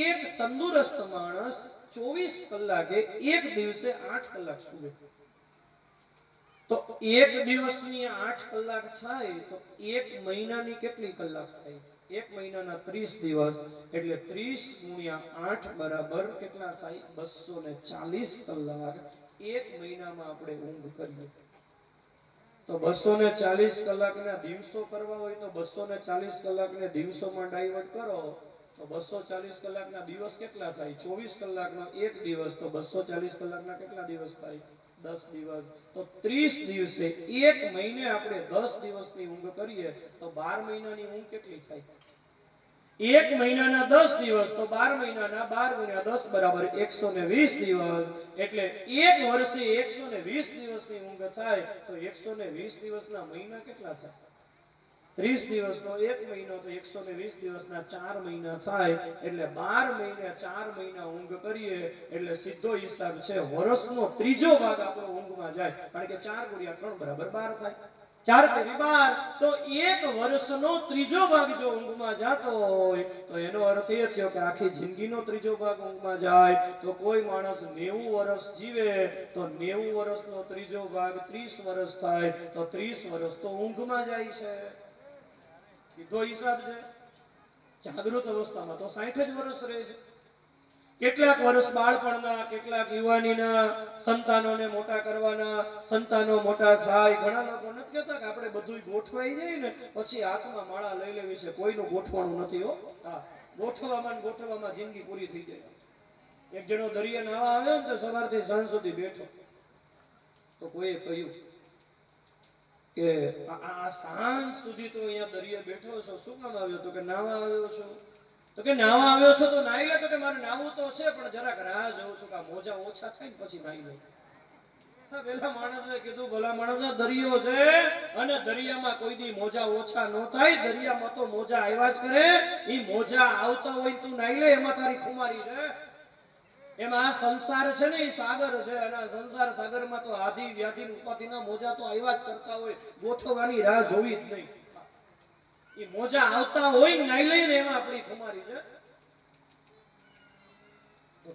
એક તંદુરસ્ત માણસ 24 કલાકે એક દિવસે 8 કલાક સૂવે. તો એક દિવસની 8 કલાક થાય તો એક મહિનાની કેટલી કલાક થાય? એક મહિનાના 30 દિવસ, એટલે 30 ગુણ્યા 8 બરાબર કેટલા થાય? 240 કલાક એક મહિનામાં આપણે ઊંઘ કરીએ. તો 240 કલાકના દિવસો કરવા હોય તો 240 કલાકને દિવસોમાં ડાયવર્ટ કરો તો 240 કલાકના દિવસ કેટલા થાય? 24 કલાકનો એક દિવસ, તો 240 કલાકના કેટલા દિવસ થાય? 10 દિવસ. તો 30 દિવસે એક મહિને આપણે 10 દિવસની ઊંઘ કરીએ તો 12 મહિનાની ઊંઘ કેટલી થાય? એક મહિનાના 10 દિવસ, તો 12 મહિનાના 12 ગુણ્યા 10 બરાબર 120 દિવસ. એટલે એક વર્ષે 120 દિવસની ઊંઘ થાય તો 120 દિવસના મહિના કેટલા થાય? 30 દિવસનો 1 મહિનો તો 120 દિવસના 4 મહિના થાય, એટલે 12 મહિને 4 મહિના ઊંઘ કરીએ એટલે સીધો હિસાબ છે વર્ષનો ત્રીજો ભાગ આપણો ઊંઘમાં જાય, કારણ કે 4 × 3 = 12 થાય, 4 તેરી 12, તો એક વર્ષનો ત્રીજો ભાગ જો ઊંઘમાં જતો હોય તો એનો અર્થ એ થયો કે આખી જિંદગીનો ત્રીજો ભાગ ઊંઘમાં જાય, તો કોઈ માણસ 90 વર્ષ જીવે તો 90 વર્ષનો ત્રીજો ભાગ 30 વર્ષ થાય, તો 30 વર્ષ તો ઊંઘમાં જાય છે, સીધો હિસાબ છે. જાગૃત અવસ્થામાં તો 60 જ વર્ષ રહે છે. કેટલાક વર્ષ બાળપણના, કેટલાક યુવાનીના, સંતાનોને મોટા કરવાના, સંતાનો મોટા થાય. ઘણા લોકો નથી કહેતા કે આપણે બધું ગોઠવાઈ જાય ને પછી હાથમાં માળા લઈ લેવી છે, કોઈનું ગોઠવાનું નથી હો. હા, ગોઠવવામાં જિંદગી પૂરી થઈ જાય. એક જણો દરિયા નાવા આવ્યો ને તો સવારથી સાંજ સુધી બેઠો, તો કોઈએ કહ્યું કે આ સાંજ સુધી તો અહીંયા દરિયા બેઠો છો, શું કામ આવ્યો? તો કે નાવા આવ્યો છો. તો કે નાવા આવ્યો છો તો નાઈ લે. તો કે મારે નાવું તો છે પણ જરાક રાહ જોઉં છું કે મોજા ઓછા થાય ને પછી નાઈ લે. પેલા માણસે કીધું, ભલા માણસ, દરિયો છે અને દરિયામાં કોઈ દી મોજા ઓછા ન થાય, દરિયામાં તો મોજા આવ્યા જ કરે. ઈ મોજા આવતા હોય તું નાઈ લે, એમાં તારી ખુમારી છે. એમાં આ સંસાર છે ને એ સાગર છે, અને સંસાર સાગરમાં તો આધિ વ્યાધિ ઉપાધિના મોજા તો આવ્યા જ કરતા હોય, ગોઠવવાની રાહ જોવી જ નહીં. એ મોજા આવતા હોય નાઈ લઈને એમાં આપણી ખુમારી છે.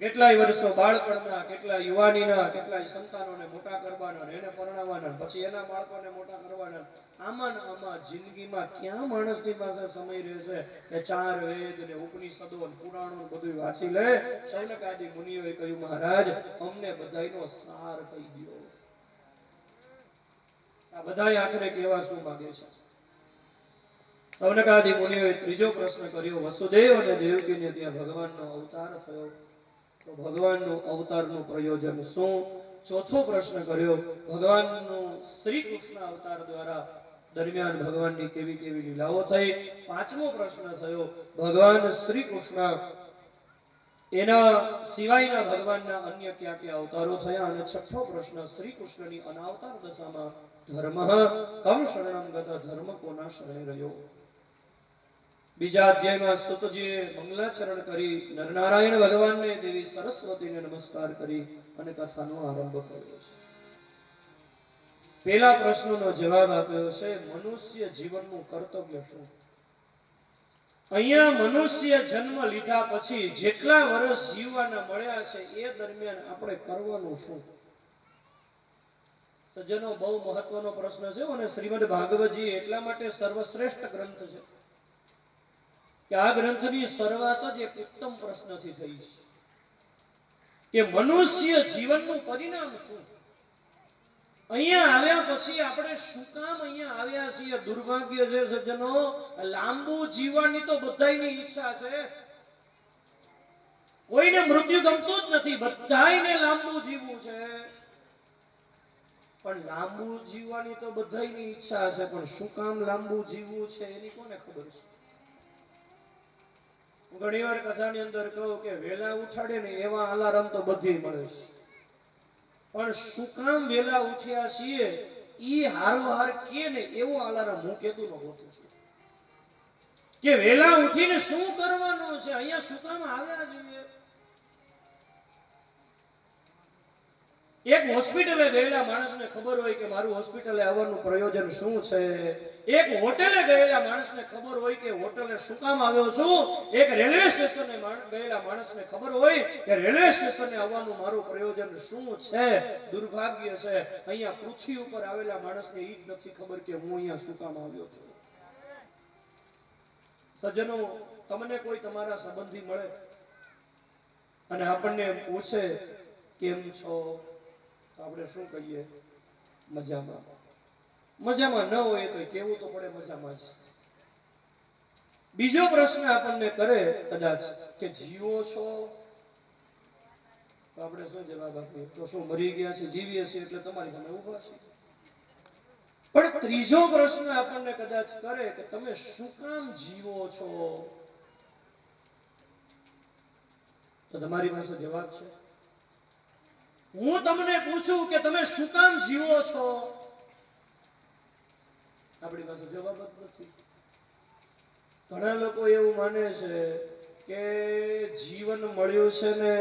કેટલાય વર્ષો બાળપણના, કેટલાય યુવાનીના, કેટલાય સંતાનોને મોટા કરવાના, એને પરણાવવાના, પછી એના બાળકોને મોટા કરવાના. આમાં જિંદગીમાં ક્યાં માણસની પાસે સમય રહે છે કે 4 વેદ ને ઉપનિષદો ને પુરાણો બધું વાંચી લે? શૌનક આદિ મુનિઓએ કહ્યું, મહારાજ અમને બધાયનો સાર કહી દો. આ બધાય આખરે કહેવા શું માંગે છે? શૌનક આદિ મુનિઓએ ત્રીજો પ્રશ્ન કર્યો. વસુદેવ અને દેવકીને ત્યાં ભગવાનનો અવતાર થયો, તો ભગવાનનું અવતારનું પ્રયોજન શું? ચોથો પ્રશ્ન કર્યો, ભગવાનનું શ્રી કૃષ્ણ અવતાર દ્વારા દરમિયાન ભગવાનની કેવી કેવી લીલાઓ થઈ. પાંચમો પ્રશ્ન થયો, ભગવાન શ્રી કૃષ્ણ એના સિવાયના ભગવાનના અન્ય કયા કયા અવતારો થયા. અને છઠ્ઠો પ્રશ્ન, શ્રી કૃષ્ણની અનાવતાર દશામાં ધર્મ કમ શરણમ ગત, ધર્મ કોના શરણે રહ્યો? બીજા અધ્યાયમાં સુતજીએ મંગલાચરણ કરી નરનારાયણ ભગવાનને, દેવી સરસ્વતીને નમસ્કાર કરી અને કથાનો આરંભ કર્યો છે. પહેલા પ્રશ્નનો જવાબ આપ્યો છે, મનુષ્ય જીવનનું કર્તવ્ય શું? અહીંયા મનુષ્ય જન્મ લીધા પછી જેટલા વર્ષ જીવવાના મળ્યા છે એ દરમિયાન આપણે કરવાનું શું? સજ્જનો, બહુ મહત્વનો પ્રશ્ન છે અને શ્રીમદ ભાગવતજી એટલા માટે સર્વશ્રેષ્ઠ ગ્રંથ છે કે આ ગ્રંથની શરૂઆત જ એક ઉત્તમ પ્રશ્નથી થઈ છે કે મનુષ્ય જીવનનું પરિણામ શું? અહીંયા આવ્યા પછી આપણે શું કામ અહીંયા આવ્યા છીએ? દુર્ભાગ્ય છે સજ્જનો, લાંબુ જીવવાની તો બધાયની ઈચ્છા છે, કોઈને મૃત્યુ ગમતું જ નથી, બધાયને લાંબુ જીવવું છે. પણ લાંબુ જીવવાની તો બધાયની ઈચ્છા છે, પણ શું કામ લાંબુ જીવવું છે એની કોને ખબર છે? ઘણી વાર કથાની અંદર કહું કે વેલા ઉઠાડે ને એવા અલાર્મ તો બધી મળે છે, પણ શું કામ વેલા ઉઠ્યા છીએ ઈ હારોહાર કે ને એવો અલાર્મ હું કેતું ન હોતું છું કે વેલા ઉઠીને શું કરવાનું છે, અહીંયા શું કામ આવ્યા જોઈએ. એક હોસ્પિટલે ગયેલા માણસને ખબર હોય કે મારું હોસ્પિટલે આવવાનું પ્રયોજન શું છે. એક હોટેલે ગયેલા માણસને ખબર હોય કે હોટેલે શું કામ આવ્યો છું. એક રેલવે સ્ટેશને ગયેલા માણસને ખબર હોય કે રેલવે સ્ટેશને આવવાનું મારું પ્રયોજન શું છે. દુર્ભાગ્ય છે અહીંયા પૃથ્વી ઉપર આવેલા માણસને ઈ જ નથી ખબર કે હું અહીંયા શું કામ આવ્યો છું. સજ્જનો, તમને કોઈ તમારા સંબંધી મળે અને આપણને પૂછે કેમ છો, તો આપણે શું કહીએ? મજામાં. મજામાં ન હોય તો કેવું તો પડે મજામાં જ. બીજો પ્રશ્ન આપણને કરે કદાચ કે જીવો છો, તો આપણે શું જવાબ આપીએ? તો શું મરી ગયા છે, જીવીએ છીએ એટલે તમારી સામે ઊભા છે. પણ ત્રીજો પ્રશ્ન આપણને કદાચ કરે કે તમે શું કામ જીવો છો, તો તમારી પાસે જવાબ છે? હું તમને પૂછું કે તમે શું કામ જીવો છો, આપણી પાસે જવાબ જ નથી. ઘણા લોકો એવું માને છે કે જીવન મળ્યું છે ને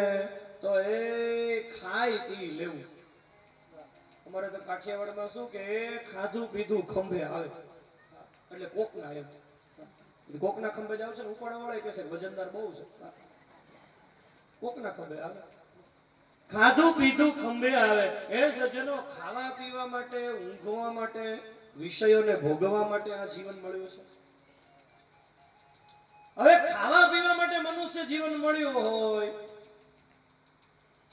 તો એ ખાઈ પી લેવું. અમારે તો કાઠિયાવાડમાં શું કે ખાધું પીધું ખંભે આવે, એટલે કોકના એમ કોકના ખંભે જ આવશે ને ઉપાડવા વાળા કે છે વજનદાર બહુ છે, કોકના ખંભે આવે. ખાધું પીધું ખંભે આવે. એ સજ્જનો, ખાવા પીવા માટે, ઊંઘવા માટે, વિષયોને ભોગવવા માટે આ જીવન મળ્યું છે. હવે ખાવા પીવા માટે મનુષ્ય જીવન મળ્યું હોય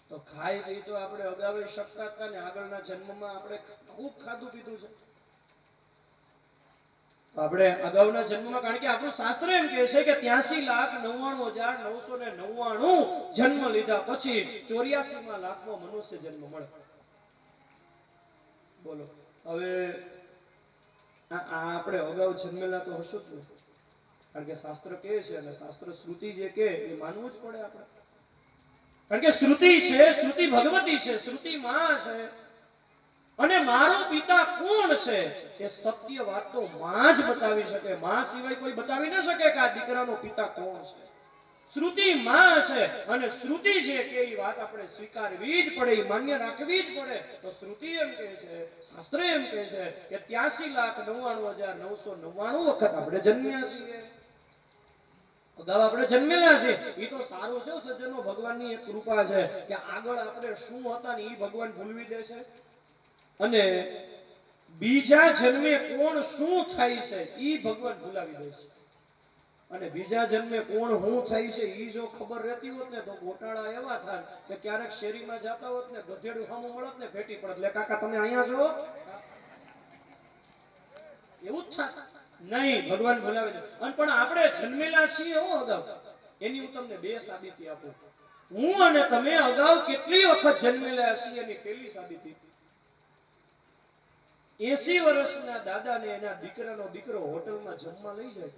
તો ખાઈ પી તો આપણે અગાવે શકતા હતા ને આગળના જન્મમાં આપણે ખૂબ ખાધું પીધું છે. આપણે અગાઉના જન્મમાં, કારણ કે આપણું શાસ્ત્ર એમ કહે છે કે 83,99,999 જન્મ લીધા પછી 84મા લાખમાં મનુષ્ય જન્મ મળે. બોલો હવે આપણે અગાઉ જન્મેલા તો હશું જ, કારણ કે શાસ્ત્ર કહે છે અને શાસ્ત્ર શ્રુતિ જે કહે એ માનવું જ પડે આપણે, કારણ કે શ્રુતિ છે, શ્રુતિ ભગવતી છે, શ્રુતિ માં છે. અને મારો પિતા કોણ છે એ સત્ય વાત તો માં જ બતાવી શકે. માં સિવાય કોઈ બતાવી ન શકે કે આ દીકરાનો પિતા કોણ છે. શ્રુતિ માં છે અને શ્રુતિ છે કે એ વાત આપણે સ્વીકારવી જ પડે, માન્ય રાખવી જ પડે. તો શ્રુતિ એમ કહે છે, શાસ્ત્ર એમ કહે છે કે 83,99,999 વખત આપણે જન્મ્યા છીએ. અગાઉ આપણે જન્મેલા છે. એ તો સારું છે સજ્જનો, ભગવાનની એક કૃપા છે કે આગળ આપણે શું હતા ને એ ભગવાન ભૂલવી દે છે, અને બીજા જન્મે કોણ શું થાય છે એ ભગવાન ભૂલાવી દે છે. અને બીજા જન્મે કોણ શું થાય છે એ જો ખબર રહેતી હોત ને તો ગોટાળા એવા થાય કે ક્યારેક શેરીમાં જતા હોત ને ગધેડું સામું મળત ને ભેટી પડત, લે કાકા તમે અહીંયા છો, એવું જ થાય. નહીં, ભગવાન ભૂલાવી દે. પણ આપણે જન્મેલા છીએ હો અગાઉ, એની હું તમને બે સાબિતી આપું. હું અને તમે અગાઉ કેટલી વખત જન્મેલા છીએ એની પહેલી સાબિતી, 80 વર્ષના દાદાને એના દીકરાનો દીકરો હોટલમાં જમવા લઈ જાય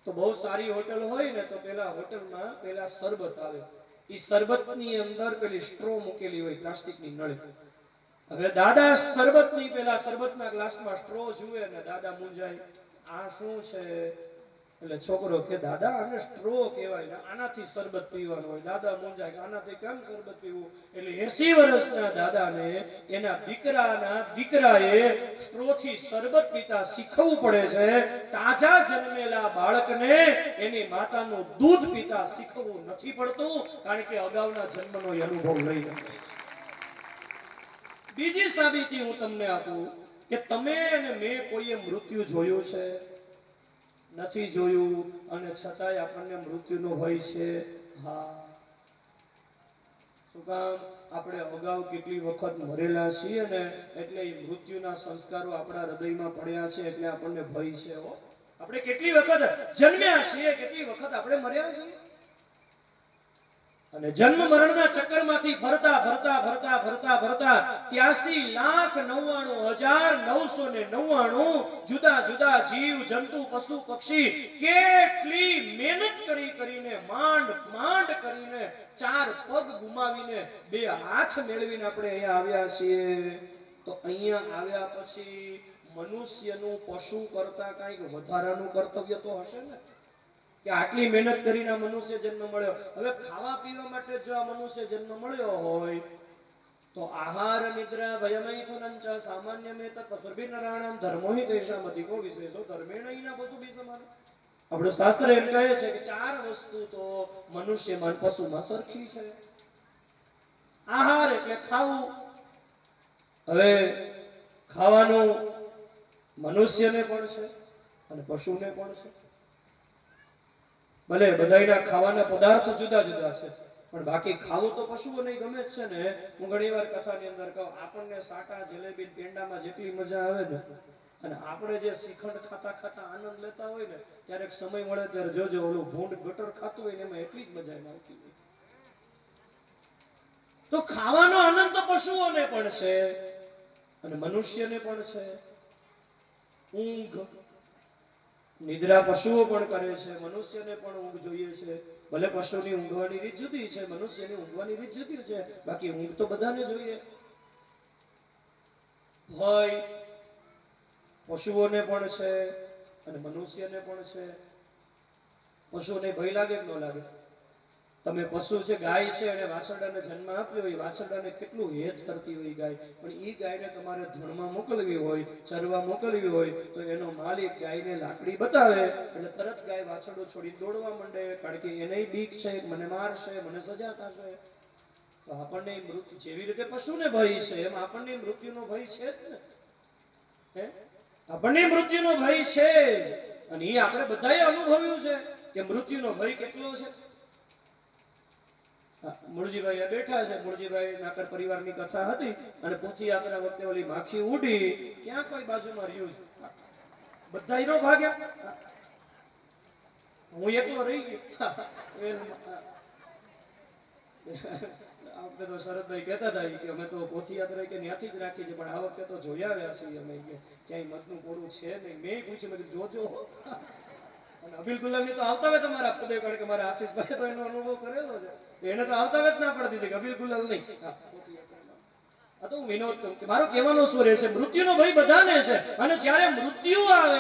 તો બહુ સારી હોટલ હોય ને તો પેલા હોટલમાં પેલા શરબત આવે. એ શરબતની અંદર પેલી સ્ટ્રો મૂકેલી હોય, પ્લાસ્ટિકની નળી. હવે દાદા શરબતની પેલા શરબતના ગ્લાસમાં સ્ટ્રો જુએ ને દાદા મૂંઝાય, આ શું છે? એટલે છોકરો કે દાદા આને સ્ટ્રો કહેવાય, આનાથી શરબત પીવાનું હોય. દાદા મૂંઝાય કે આનાથી કેમ શરબત પીવું? એટલે 80 વર્ષના દાદાને એના દીકરાએ સ્ટ્રોથી શરબત પીતા શીખવવું પડે છે. તાજા જન્મેલા બાળકને એની માતાનું દૂધ પીતા શીખવવું નથી પડતું, કારણ કે અગાઉના જન્મનો અનુભવ લઈ શકે છે. બીજી સાબિતી હું તમને આપું કે તમે અને મેં કોઈએ મૃત્યુ જોયું છે? નથી જોયું, અને છતાંય આપણને મૃત્યુનો ભય છે. હા, શું કામ? આપણે અગાઉ કેટલી વખત મરેલા છીએ ને એટલે એ મૃત્યુના સંસ્કારો આપણા હૃદયમાં પડ્યા છે, એટલે આપણને ભય છે. આપણે કેટલી વખત જન્મ્યા છીએ, કેટલી વખત આપણે મર્યા છીએ, અને જન્મ મરણના ચક્કરમાંથી ફરતા 83,99,999 જુદા જુદા જીવ જંતુ પશુ પક્ષી કેટલી મહેનત કરીને માંડ કરીને 4 પગ ગુમાવીને 2 હાથ મેળવીને આપણે અહીંયા આવ્યા છીએ. તો અહીંયા આવ્યા પછી મનુષ્યનું પશુ કરતા કંઈક વધારાનું કર્તવ્ય તો હશે ને, કે આટલી મહેનત કરીને મનુષ્ય જન્મ મળ્યો. હવે ખાવા પીવા માટે જો આ મનુષ્ય જન્મ મળ્યો હોય તો આહાર નિદ્રા ભયમૈથુનં ચ સામાન્યમેત પશુભિનરાણામ ધર્મો હિ તેષામધિ કો વિશેષો ધર્મેણૈના પશુભિ સમાન. આપણું શાસ્ત્ર એમ કહે છે કે 4 વસ્તુ તો મનુષ્યમાં પશુમાં સરખી છે. આહાર એટલે ખાવું. હવે ખાવાનું મનુષ્યને પણ છે અને પશુને પણ છે. ભલે બધાયના ખાવાના પદાર્થો જુદા જુદા છે, પણ બાકી ખાવું તો પશુઓને ગમે જ છે ને. હું ઘણીવાર કથાની અંદર કહું, આપણને સાટા જલેબી પેંડામાં જેટલી મજા આવે ને, અને આપણે જે શ્રીખંડ ખાતા ખાતા આનંદ લેતા હોય ને, ક્યારેક સમય મળે ત્યારે જોજો ઓલું ભૂંડ ગટર ખાતું હોય ને એમાં એટલી જ મજા આવતી હોય. તો ખાવાનો આનંદ તો પશુઓને પણ છે અને મનુષ્યને પણ છે. ઊંઘ નિદ્રા પશુઓ પણ કરે છે, મનુષ્યને પણ ઊંઘ જોઈએ છે. ભલે પશુની ઊંઘવાની રીત જુદી છે, મનુષ્યની ઊંઘવાની રીત જુદી છે, બાકી ઊંઘ તો બધાને જોઈએ. ભય પશુઓને પણ છે અને મનુષ્યને પણ છે. પશુને ભય લાગે કે ન લાગે? તમે પશુ છે, ગાય છે, અને વાછરડાને જન્મ આપ્યો હોય, વાછરડાને કેટલું હેત કરતી હોય ગાય, પણ એ ગાયને તમારે ધણમાં મોકલવી હોય, ચરવા મોકલવી હોય, તો એનો માલિક ગાયને લાકડી બતાવે એટલે તરત ગાય વાછરડું છોડી દોડવા માંડે, કારણ કે એને બીક છે, મને મારશે, મને સજા થશે. તો આપણને મૃત્યુ જેવી રીતે પશુને ભય છે, એમ આપણને મૃત્યુનો ભય છે જ ને. આપણને મૃત્યુનો ભય છે, અને એ આપણે બધાએ અનુભવ્યું છે કે મૃત્યુનો ભય કેટલો છે. મૂળજીભાઈ બેઠા છે. મૂળજીભાઈ નાકર પરિવારની કથા હતી, અને પોથી યાત્રા વખતે ઓલી માખી ઉડી, ક્યાં કોઈ બાજુમાં રહ્યું છે, બધા હીરો ભાગ્યા, હું એકલો રહી ગયો. આ વખતે તો શરદભાઈ કહેતા હતા કે અમે તો પોથી યાત્રા કે ત્યાંથી જ રાખી છે, પણ આ વખતે તો જોઈ આવ્યા છીએ અમે, કે ક્યાંય મતનું કોડું છે નહીં. મેં પૂછ્યું, મેં જોજો. અને અબિલ ગુલામની તો આવતા હોય તમારા પદે, કારણ કે મારા આશીષભાઈ તો એનો અનુભવ કરેલો છે, એને તો આવતા જ ના પડતી હતી કે અબિલ ગુલાલ નહીં. આ તો હું વિનોદ કહું કે મારો કહેવાનો શું રહેશે, મૃત્યુનો ભય બધાને છે, અને જ્યારે મૃત્યુ આવે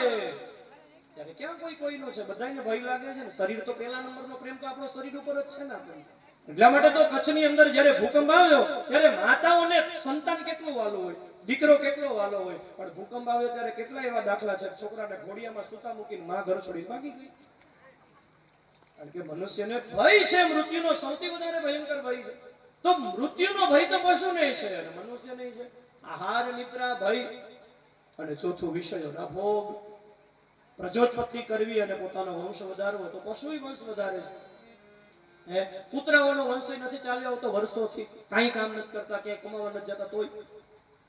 ત્યારે ક્યાં કોઈ કોઈનો છે, બધાને ભય લાગે છે ને. શરીર તો પહેલા નંબરનો પ્રેમ તો આપણો શરીર ઉપર જ છે ને આપણને. એટલા માટે તો કચ્છની અંદર જ્યારે ભૂકંપ આવ્યો ત્યારે માતાઓને સંતાન કેટલું વાલું હોય, દીકરો કેટલો વાલો હોય, પણ ભૂકંપ આવ્યો ત્યારે કેટલા એવા દાખલા છે, છોકરાને ઘોડિયામાં સૂતા મૂકીને માં ઘર છોડીને ભાગી ગઈ. કારણ કે મનુષ્યને ભય છે, મૃત્યુનો સૌથી વધારે ભયંકર ભય છે. તો મૃત્યુનો ભય તો પશુ નહીં છે અને મનુષ્ય નહીં છે. આહાર નિદ્રા ભય, અને ચોથું વિષયોના ભોગ. પ્રજોત્પત્તિ કરવી અને પોતાનો વંશ વધારવો, તો પશુય વંશ વધારે છે. કૂતરાઓનો વંશ નથી ચાલ્યો આવતો વર્ષોથી, કાંઈ કામ નથી કરતા, ક્યાંય કમાવા નથી જતા, તોય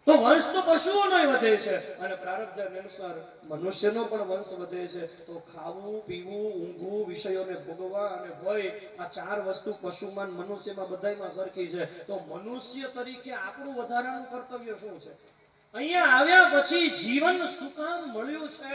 તો વંશ તો પશુઓનો વધે છે, અને પ્રારબ્ધ અનુસાર મનુષ્યનો પણ વંશ વધે છે. તો ખાવું, પીવું, ઊંઘવું, વિષયોને ભોગવવા અને ભય, આ ચાર વસ્તુ પશુમાં મનુષ્યમાં બધાયમાં સરખી છે. તો મનુષ્ય તરીકે આપણું વધારાનું કર્તવ્ય શું છે? અહીંયા આવ્યા પછી જીવન શું કામ મળ્યું છે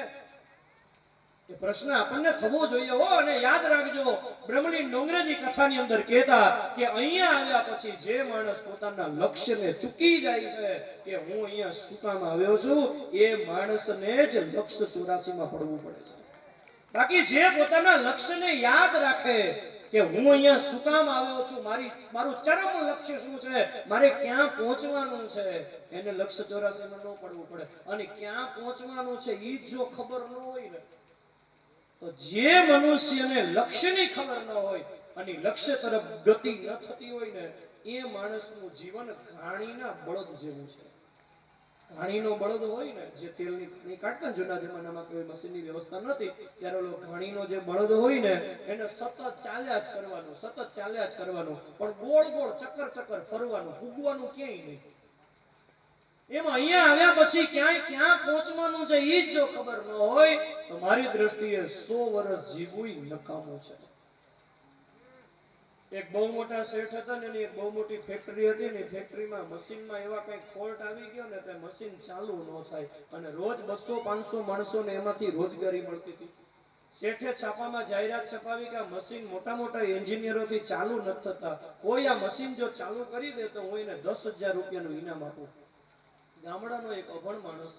એ પ્રશ્ન આપણને થવો જોઈએ. હો, અને યાદ રાખજો, બ્રહ્મણી ડોંગરેજી કથાની અંદર કહેતા કે અહીંયા આવ્યા પછી જે માણસ પોતાના લક્ષ્યને ચૂકી જાય છે કે હું અહીંયા શું કામ આવ્યો છું, એ માણસને જ લક્ષ્ય 84 માં પડવું પડે છે. બાકી જે પોતાના લક્ષ્યને યાદ રાખે કે હું અહીંયા શું કામ આવ્યો છું, મારું ચરમ લક્ષ્ય શું છે, મારે ક્યાં પહોંચવાનું છે, એને લક્ષ્ય 84 માં ન પડવું પડે. અને ક્યાં પહોંચવાનું છે એ જો ખબર ન હોય ને, તો જે મનુષ્યને લક્ષ્યની ખબર ન હોય અને લક્ષ્ય તરફ ગતિ ન થતી હોય ને, એ માણસનું જીવન ઘાણીના બળદ જેવું છે. ઘાણીનો બળદ હોય ને, જે તેલની ઘાણી કાઢતા જૂના જમાનામાં કોઈ મશીનની વ્યવસ્થા નહોતી, ત્યારે ઓલો ઘાણીનો જે બળદ હોય ને, એને સતત ચાલ્યા જ કરવાનું, સતત ચાલ્યા જ કરવાનું, પણ ગોળ ગોળ ચક્કર ચક્કર ફરવાનું, ઉગવાનું ક્યાંય નહીં. એમાં અહીંયા આવ્યા પછી ક્યાં પહોંચવાનું છે એ જ જો ખબર ન હોય તો મારી દ્રષ્ટિએ 100 વર્ષ જીવવું નકામું છે. એક બહુ મોટા શેઠ હતા ને, એની એક બહુ મોટી ફેક્ટરી હતી ને, ફેક્ટરીમાં મશીનમાં એવા કંઈક ફોલ્ટ આવી ગયો ને, તે મશીન ચાલુ ન થાય, અને રોજ 200-500 માણસોને એમાંથી રોજગારી મળતી હતી. શેઠે છાપામાં જાહેરાત છપાવી કે આ મશીન મોટા મોટા એન્જિનિયરોથી ચાલુ નથી થતા, કોઈ આ મશીન જો ચાલુ કરી દે તો હું એને 10,000 રૂપિયાનું ઇનામ આપું. ગામડાનો એક અભણ માણસ,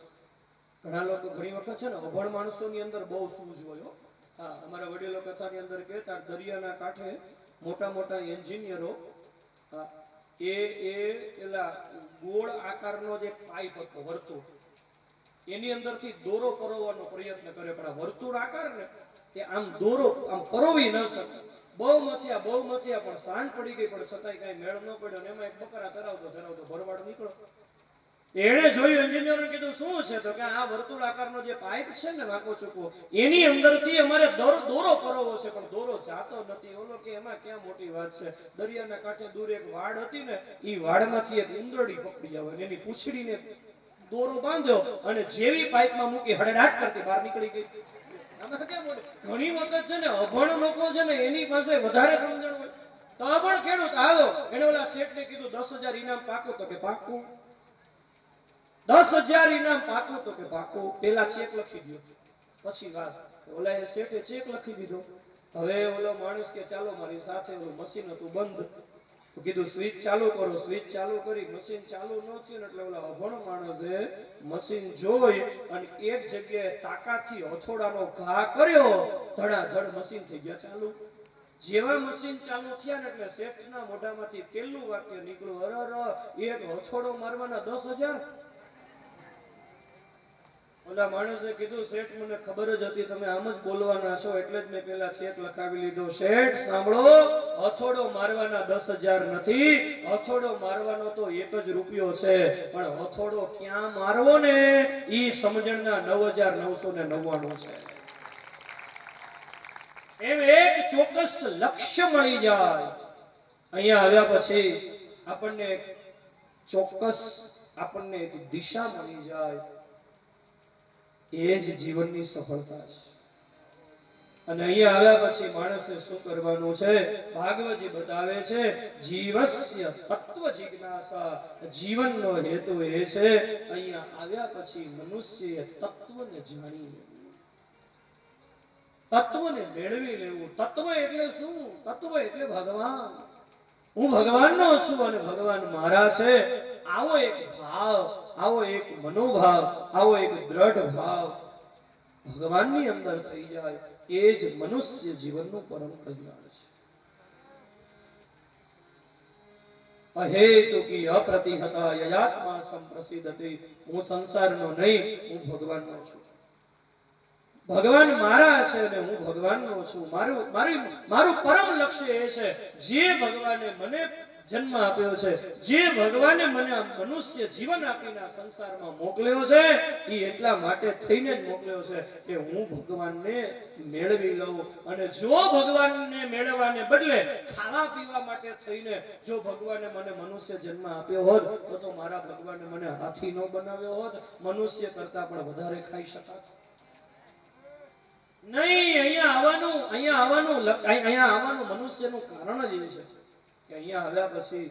ઘણા લોકો ઘણી વખત છે ને અભણ માણસોની અંદર બહુ સૂઝ હોય. હા, અમારા વડીલો કથાની અંદર કહેતા, દરિયાના કાંઠે મોટા મોટા એન્જિનિયરો એલા ગોળ આકારનો જે પાઇપ હતો વર્તુળ, એની અંદરથી દોરો પરોવવાનો પ્રયત્ન કરે, પણ આ વર્તુળ આકાર ને તે આમ દોરો આમ પરોવી ન શકે. બહુ મથ્યા પણ સાંજ પડી ગઈ, પણ છતાંય કઈ મેળ ન પડ્યો. અને એમાં એક બકરા ચરાવતો ભરવાડ નીકળો. એને જોયું, એન્જિનિયરે કીધું શું છે, તો કે આ વર્તુળ આકારનો જે પાઇપ છે ને વાંકો ચૂકો, એની અંદરથી અમારે દોરો પરોવો છે, પણ દોરો જાતો નથી. ઓલો કે એમાં ક્યાં મોટી વાત છે, દરિયાના કાંઠે દૂર એક વાડ હતી ને, એ વાડમાંથી એક ઉંદરડી પકડી આવે, એની પૂંછડીને દોરો બાંધ્યો અને જેવી પાઇપમાં મૂકી હડેડાટ કરતી બહાર નીકળી ગઈ. આમાં કેમ હોય, ઘણી વખત છે ને અભણ લોકો છે ને એની પાસે વધારે સમજણ હોય. તો અભણ ખેડૂત આવ્યો, એને ઓલા શેઠને કીધું 10,000 ઇનામ પાકું, તો કે પાકું. 10,000 ઇનામ પાકું, તો કે પાકું. પેલા ચેક લખી દો, પછી વાત. ઓલા ચેક લખી દીધો. હવે ઓલો માણસ કે ચાલો મારી સાથે, ઓલું મશીન હતું બંધ. તો કીધું સ્વિચ ચાલુ કરો. સ્વિચ ચાલુ કરી મશીન ચાલુ ન થયું ને એટલે ઓલા અભણ માણસે મશીન જોઈ અને એક જગ્યાએ તાકાતથી હથોડાનો ઘા કર્યો, ધડાધડ મશીન થઈ ગયા ચાલુ. જેવા મશીન ચાલુ થયા ને એટલે શેઠના મોઢામાંથી પહેલું વાક્ય નીકળ્યું, અરર, એક હથોડો મારવાના 10,000. ઓલા માણસે કીધું, શેઠ મને ખબર જ હતી તમે આમ જ બોલવાના છો એટલે જ મેં પેલા ચેક લખાવી લીધો. શેઠ સાંભળો, હથોડો મારવાના 10,000 નથી, હથોડો મારવાનો તો 1 જ રૂપિયો છે, પણ હથોડો ક્યાં મારવો ને ઈ સમજણના 9,999 છે. એમ એક ચોક્કસ લક્ષ્ય મળી જાય. અહીંયા આવ્યા પછી આપણને ચોક્કસ આપણને એક દિશા મળી જાય, એ જ જીવનની સફળતા છે. અને અહીંયા આવ્યા પછી માણસે શું કરવાનું છે? ભાગવતજી બતાવે છે, જીવસ્ય તત્વ જિજ્ઞાસા. જીવનનો હેતુ એ છે, અહીંયા આવ્યા પછી મનુષ્યએ તત્વને જાણી લેવું, તત્વને મેળવી લેવું. તત્વ એટલે શું? તત્વ એટલે ભગવાન. હું ભગવાનનો છું અને ભગવાન મારા છે. આવો એક ભાવ, આવો એક મનોભાવ, આવો એક દ્રઢ ભાવ ભગવાનની અંદર થઈ જાય, એ જ મનુષ્ય જીવનનું પરમ કલ્યાણ છે. અહેતુકી અપ્રતિહતા યયાત્મા સંપ્રસિદ્ધતિ. હું સંસારનો નહીં, હું ભગવાનનો છું. ભગવાન મારા છે અને હું ભગવાનનો છું. મારું પરમ લક્ષ્ય એ છે, જે ભગવાને મને જન્મ આપ્યો છે, જે ભગવાને મને મનુષ્ય જીવન આપીને સંસારમાં મોકલ્યો છે, એ એટલા માટે થઈને જ મોકલ્યો છે કે હું ભગવાનને મેળવી લઉં. અને જો ભગવાનને મેળવવાને બદલે ખાવા પીવા માટે થઈને જો ભગવાને મને મનુષ્ય જન્મ આપ્યો હોત તો મારા ભગવાને મને હાથી ન બનાવ્યો હોત, મનુષ્ય કરતા પણ વધારે ખાઈ શકાત નહીં. અહીંયા આવવાનું મનુષ્યનું કારણ જ એ છે કે અહીંયા આવ્યા પછી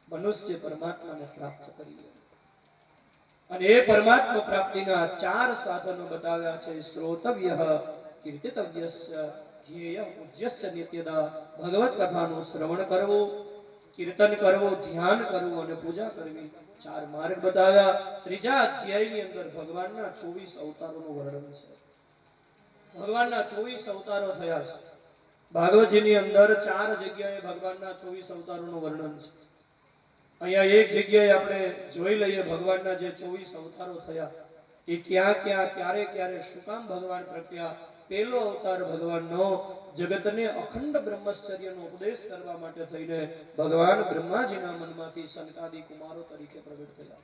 મનુષ્ય પરમાત્માને પ્રાપ્ત કરી લે. અને એ પરમાત્મા પ્રાપ્તિના 4 સાધનો બતાવ્યા છે. શ્રોતવ્ય, કીર્તિતવ્યસ્ય, ધ્યેય પૂજ્યસ્ય નિત્યદા. ભગવત કથાનું શ્રવણ કરવું, કીર્તન કરવું, ધ્યાન કરવું અને પૂજા કરવી. 4 માર્ગ બતાવ્યા. 3જા અધ્યાયની અંદર ભગવાનના 24 અવતારોનું વર્ણન છે. ભગવાનના 24 અવતારો થયા છે. ભાગવતજીની અંદર 4 જગ્યાએ ભગવાનના 24 અવતારોનું વર્ણન છે. અહીંયા એક જગ્યાએ આપણે જોઈ લઈએ ભગવાનના જે 24 અવતારો થયા એ ક્યાં ક્યાં, ક્યારે ક્યારે, શું કામ ભગવાન પ્રગટ્યા. પહેલો અવતાર ભગવાનનો જગતને અખંડ બ્રહ્મચર્યનો ઉપદેશ કરવા માટે થઈને ભગવાન બ્રહ્માજીના મનમાંથી સનકાદી કુમારો તરીકે પ્રગટ થયા.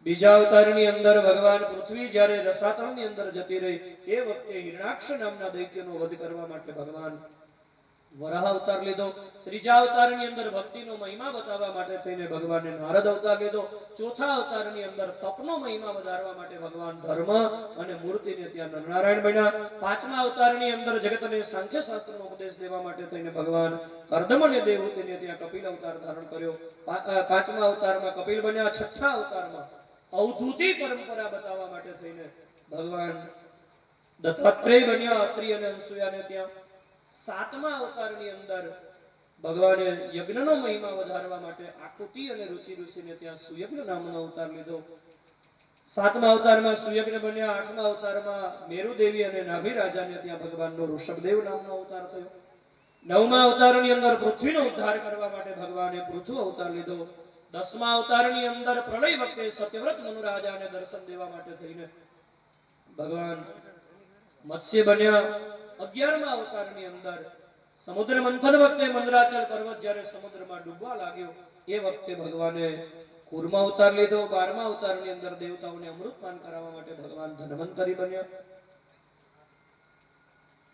બીજા અવતારની અંદર ભગવાન પૃથ્વી જ્યારે રસાતળની અંદર જતી રહી એ વખતે હિરણાક્ષ નામના દૈત્યનો વધ કરવા માટે ભગવાન વરાહ અવતાર લીધો. ત્રીજા અવતારની અંદર ભક્તિનો મહિમા બતાવવા માટે થઈને ભગવાને નારદ અવતાર લીધો. ચોથા અવતારની અંદર તપનો મહિમા વધારવા માટે ભગવાન ધર્મ અને મૂર્તિને ત્યાં નરનારાયણ બન્યા. પાંચમા અવતારની અંદર જગતને સાંખ્ય શાસ્ત્રનો ઉપદેશ દેવા માટે થઈને ભગવાન કર્દમ અને દેવહૂતિને ત્યાં કપિલ અવતાર ધારણ કર્યો. પાંચમા અવતારમાં કપિલ બન્યા. છઠ્ઠા અવતારમાં અવધૂતી પરંપરા બતાવવા માટે થઈને ભગવાન દત્તાત્રેય બન્યા. અત્રિ અને અનસૂયાને ત્યાં. સાતમા અવતારની અંદર ભગવાને યજ્ઞનો મહિમા વધારવા માટે આકૃતિ અને રુચિ ઋષિને ત્યાં સુયજ્ઞ નામનો અવતાર લીધો. સાતમા અવતારમાં સુયજ્ઞ બન્યા. આઠમા અવતારમાં મેરુદેવી અને નાભી રાજાને ત્યાં ભગવાનનો ઋષભદેવ નામનો અવતાર થયો. નવમા અવતારની અંદર પૃથ્વીનો ઉદ્ધાર કરવા માટે ભગવાને પૃથુ અવતાર લીધો. દસમા અવતારની અંદર પ્રલય વખતે સત્યવ્રત મનુરાજાને દર્શન દેવા માટે થઈને ભગવાન મત્સ્ય બન્યા. 11મા અવતારની અંદર સમુદ્ર મંથન વખતે મંદરાચલ પર્વત જ્યારે સમુદ્રમાં ડૂબવા લાગ્યો એ વખતે ભગવાને કૂર્મ અવતાર લીધો. 12મા અવતારની અંદર દેવતાઓને અમૃતપાન કરાવવા માટે ભગવાન ધન્વંતરી બન્યા.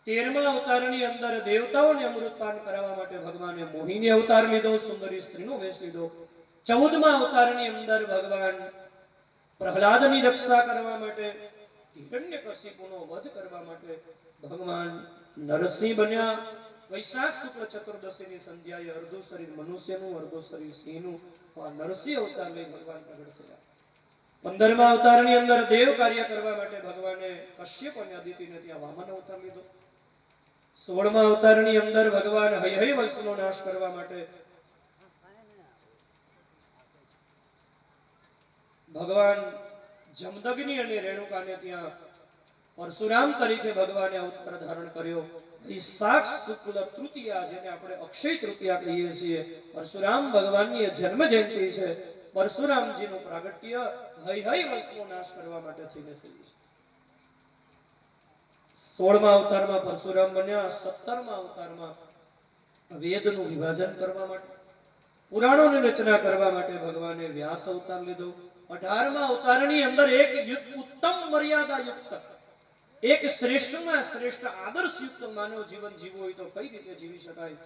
13મા અવતારની અંદર દેવતાઓને અમૃતપાન કરાવવા માટે ભગવાને મોહિની અવતાર લીધો, સુંદરી સ્ત્રીનો વેશ લીધો. 14મા અવતારની અંદર ભગવાન પ્રહલાદની રક્ષા કરવા માટે, હિરણ્યકશિપુનો વધ કરવા માટે ભગવાન નરસિંહ બન્યા. વૈશાખ શુક્લ ચતુર્દશીની સંધ્યાએ અર્ધું શરીર મનુષ્યનું, અર્ધું શરીર સિંહનું નરસિંહ અવતાર લઈ ભગવાન પ્રગટ થયા. 15મા અવતારની અંદર દેવ કાર્ય કરવા માટે ભગવાને કશ્યપ અને અદિતિને ત્યાં વામન અવતાર લીધો. 16મા અવતારની અંદર ભગવાન હૈહય વંશનો નાશ કરવા માટે ભગવાન જમદગ્નિ અને રેણુકાને ત્યાં પરશુરામ તરીકે ભગવાને અવતાર ધારણ કર્યો. વૈશાખ શુક્લ તૃતીયા, જેને આપણે અક્ષય તૃતીયા કહીએ છીએ, પરશુરામ ભગવાનની જન્મ જયંતિ છે. પરશુરામજીનું પ્રાગટ્ય હૈ વંશનો નાશ કરવા માટે થઈને થયું છે. 16મા અવતારમાં પરશુરામ બન્યા. 17મા અવતારમાં વેદનું વિભાજન કરવા માટે, પુરાણોની રચના કરવા માટે ભગવાને વ્યાસ અવતાર લીધો. 18મા અવતારની અંદર એક ઉત્તમ મર્યાદા યુક્ત, એક શ્રેષ્ઠમાં શ્રેષ્ઠ આદર્શયુક્ત માનવ જીવન જીવવું હોય તો કઈ રીતે જીવી શકાય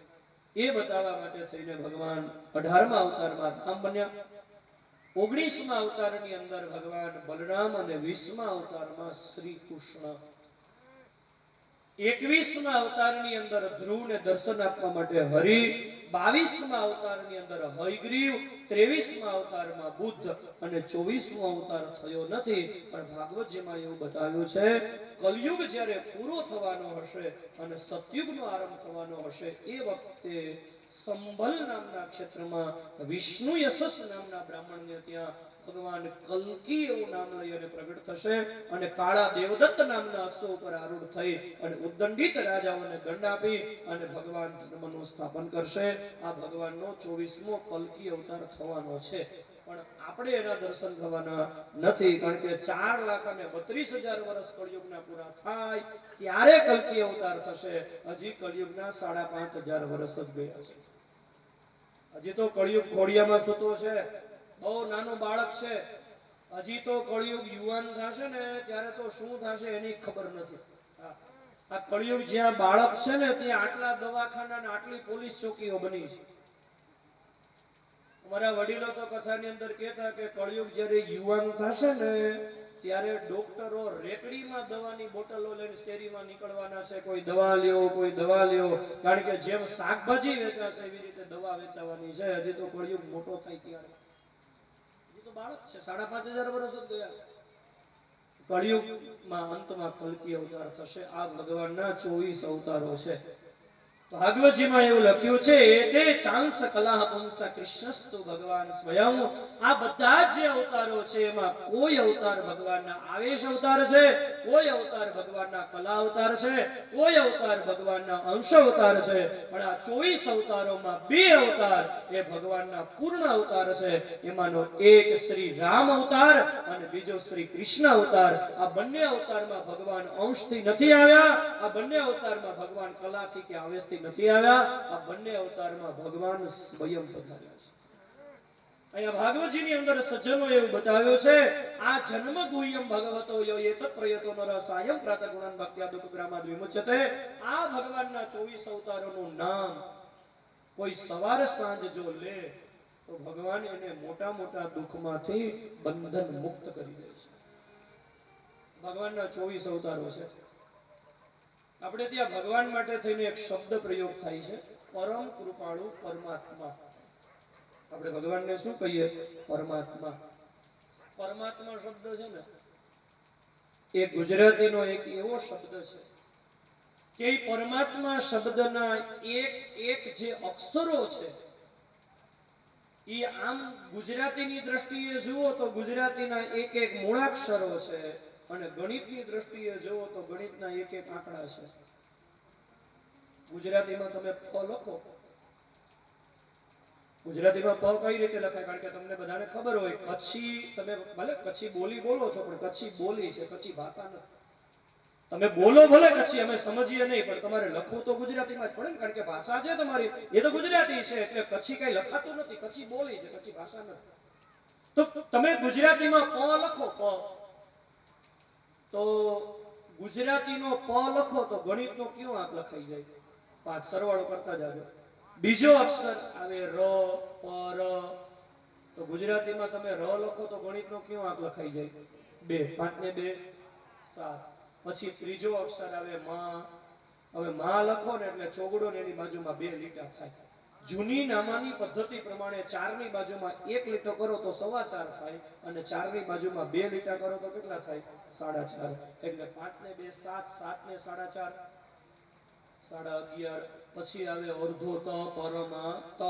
એ બતાવવા માટે થઈને ભગવાન 18મા અવતારમાં રામ બન્યા. 19મા અવતારની અંદર ભગવાન બલરામ અને 20મા અવતારમાં શ્રી કૃષ્ણ. 21મા અવતારની અંદર ધ્રુવને દર્શન આપવા માટે હરિ, 22મા અવતારની અંદર હયગ્રીવ, 23મા અવતારમાં બુદ્ધ અને 24મો અવતાર થયો નથી. પણ ભાગવતજીમાં એવું બતાવ્યું છે, કલયુગ જ્યારે પૂરો થવાનો હશે અને સતયુગનો આરંભ થવાનો હશે એ વખતે સંભલ નામના ક્ષેત્રમાં વિષ્ણુ યશસ નામના બ્રાહ્મણને ત્યાં ભગવાન કલ્કી એવું નામ લઈ અને પ્રગટ થશે અને કાળા દેવદત્ત નામના અશ્વ ઉપર આરૂઢ થઈ અને ઉદ્દંડિત રાજાઓને દંડ આપી અને ભગવાન ધર્મનું સ્થાપન કરશે. આ ભગવાનનો 24મો કલ્કી અવતાર થવાનો છે. પણ આપણે એના દર્શન થવાના નથી, કારણ કે 4,32,000 વર્ષ કળિયુગના પૂરા થાય ત્યારે કલ્કી અવતાર થશે. હજી કળિયુગના 5,500 વર્ષ જ ગયા છે. હજી તો કળિયુગ ઘોડિયામાં સૂતો છે, બહુ નાનું બાળક છે. હજી તો કળિયુગ યુવાન થશે ને ત્યારે તો શું થશે એની ખબર નથી. આ કળિયુગ જ્યાં બાળક છે ને ત્યાં આટલા દવાખાના ને આટલી પોલીસ ચોકીઓ બની છે. અમારા વડીલો તો કથાની અંદર કહેતા કે કળિયુગ જ્યારે યુવાન થશે ને ત્યારે ડોક્ટરો રેકડીમાં દવાની બોટલો લઈને શેરીમાં નીકળવાના છે. કોઈ દવા લ્યો, કોઈ દવા લ્યો, કારણ કે જેમ શાકભાજી વેચાશે એવી રીતે દવા વેચાવાની છે. હજી તો કળિયુગ મોટો થાય ત્યારે, હજી તો બાળક છે, 5,500 વર્ષ જ ગયા. કળિયુગમાં અંતમાં કલ્કી અવતાર થશે. આ ભગવાનના 24 અવતારો છે. ભાગવતજીમાં એવું લખ્યું છે, એતે ચાંસ કલા પુંસ કૃષ્ણસ્તુ ભગવાન સ્વયં. આ બધા જે અવતારો છે એમાં કોઈ અવતાર ભગવાનના આવેશ અવતાર છે, કોઈ અવતાર ભગવાનના કલા અવતાર છે, કોઈ અવતાર ભગવાનના અંશ અવતાર છે. પણ આ 24 અવતારોમાં 2 અવતાર એ ભગવાનના પૂર્ણ અવતાર છે. એમાંનો એક શ્રી રામ અવતાર અને બીજો શ્રી કૃષ્ણ અવતાર. આ બંને અવતારમાં ભગવાન અંશથી નથી આવ્યા, આ બંને અવતારમાં ભગવાન કલાથી કે આવેશથી નથી આવ્યા. આ બંને અવતારમાં ભગવાન સ્વયં પધાર્યા છે. અહીંયા ભાગવતજીની અંદર સજ્જનો એવું બતાવ્યો છે, આ જન્મ ગુહ્યમ ભગવતો યો એતત પ્રયતો નર સાયં પ્રાત ગુણાન ભક્ત્યા દુઃખગ્રામાદ વિમુચ્યતે. આ ભગવાનના 24 અવતારોનું નામ કોઈ સવાર સાંજ જો લે તો ભગવાન એને મોટા મોટા દુઃખમાંથી બંધન મુક્ત કરી દે છે. ભગવાનના 24 અવતારો છે. આપણે ત્યાં ભગવાન માટે થઈને એક શબ્દ પ્રયોગ થાય છે, પરમ કૃપાળુ પરમાત્મા. આપણે ભગવાનને શું કહીએ? પરમાત્મા. પરમાત્મા શબ્દ છે ને એ ગુજરાતીનો એક એવો શબ્દ છે કે પરમાત્મા શબ્દના એક એક જે અક્ષરો છે એ આમ ગુજરાતીની દ્રષ્ટિએ જુઓ તો ગુજરાતીના એક એક મૂળાક્ષરો છે અને ગણિતની દ્રષ્ટિએ જુઓ તો ગણિતના એક એક આંકડા છે. ગુજરાતીમાં તમે પ લખો, ગુજરાતીમાં પ કઈ રીતે લખાય? કારણ કે તમને બધાને ખબર હોય, કચ્છી, તમે ભલે કચ્છી બોલી બોલો છો પણ કચ્છી બોલી છે, કચ્છી ભાષા નથી. તમે બોલો ભલે કચ્છી, અમે સમજીએ નહીં, પણ તમારે લખવું તો ગુજરાતીમાં જ પડે ને, કારણ કે ભાષા છે તમારી એ તો ગુજરાતી છે, એટલે કચ્છી કઈ લખાતું નથી. કચ્છી બોલી છે, કચ્છી ભાષા નથી. તો તમે ગુજરાતીમાં પ લખો, પ, તો ગુજરાતીનો પ લખો તો ગણિતનો કયો આંક લખાઈ જાય? 5. સરવાળો કરતા જાજો. બીજો અક્ષર આવે ર, પ, ર, તો ગુજરાતીમાં તમે ર લખો તો ગણિતનો કયો આંક લખાઈ જાય? 2. 5 ને 2 7. પછી ત્રીજો અક્ષર આવે મા. હવે મા લખો ને એટલે ચોગડો ને એની બાજુમાં 2 લીટા થાય. જૂની નામાની પદ્ધતિ પ્રમાણે 4 ની બાજુમાં 1 લીટો કરો તો 4.25 થાય અને 4 ની બાજુમાં 2 લીટા કરો તો કેટલા થાય? 4.5. એટલે 5 ને 2 7, 7 ને 4.5 11.5. પછી આવે અર્ધો ત, પરમા ત.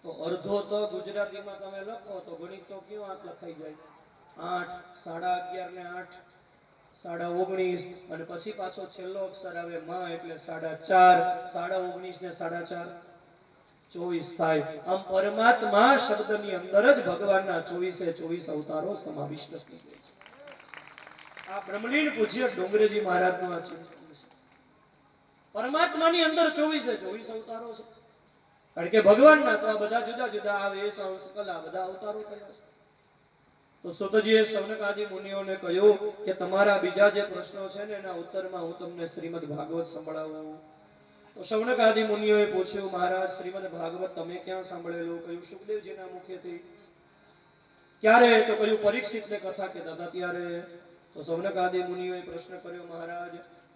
તો અર્ધો ત ગુજરાતીમાં તમે લખો તો ગણિતનો કયો આંક લખાઈ જાય? 8, 11:30 ને 8, 19:30, અને પછી પાછો છેલ્લો અક્ષર આવે માં એટલે 4:30, 19:30 ને 4:30 24 થાય. આમ પરમાત્મા શબ્દની અંદર જ ભગવાનના 24 અવતારો સમાવિષ્ટ થઈ ગયા છે. આ બ્રહ્મલીન પૂજ્ય ડોંગરેજી મહારાજનું આ છે. પરમાત્માની અંદર 24 અવતારો છે. કારણ કે ભગવાનના તો આ બધા જુદા જુદા આવે એ સંસ્કલા બધા અવતારો થયા છે. તો સુતજીએ સૌનકાદિ મુનિઓને કહ્યું કે તમારા બીજા જે પ્રશ્નો છે ને એના ઉત્તરમાં હું તમને શ્રીમદ ભાગવત સંભળાવું. તો સૌનકાદિ મુનિઓએ પૂછ્યું, મહારાજ શ્રીમદ ભાગવત તમે ક્યાં સાંભળેલું? કહ્યું સુખદેવજીના મુખેથી. ક્યારે? તો કહ્યું પરીક્ષિતને કથા કહેતા હતા ત્યારે. તો સૌનકાદિ મુનિઓએ પ્રશ્ન કર્યો, મહારાજ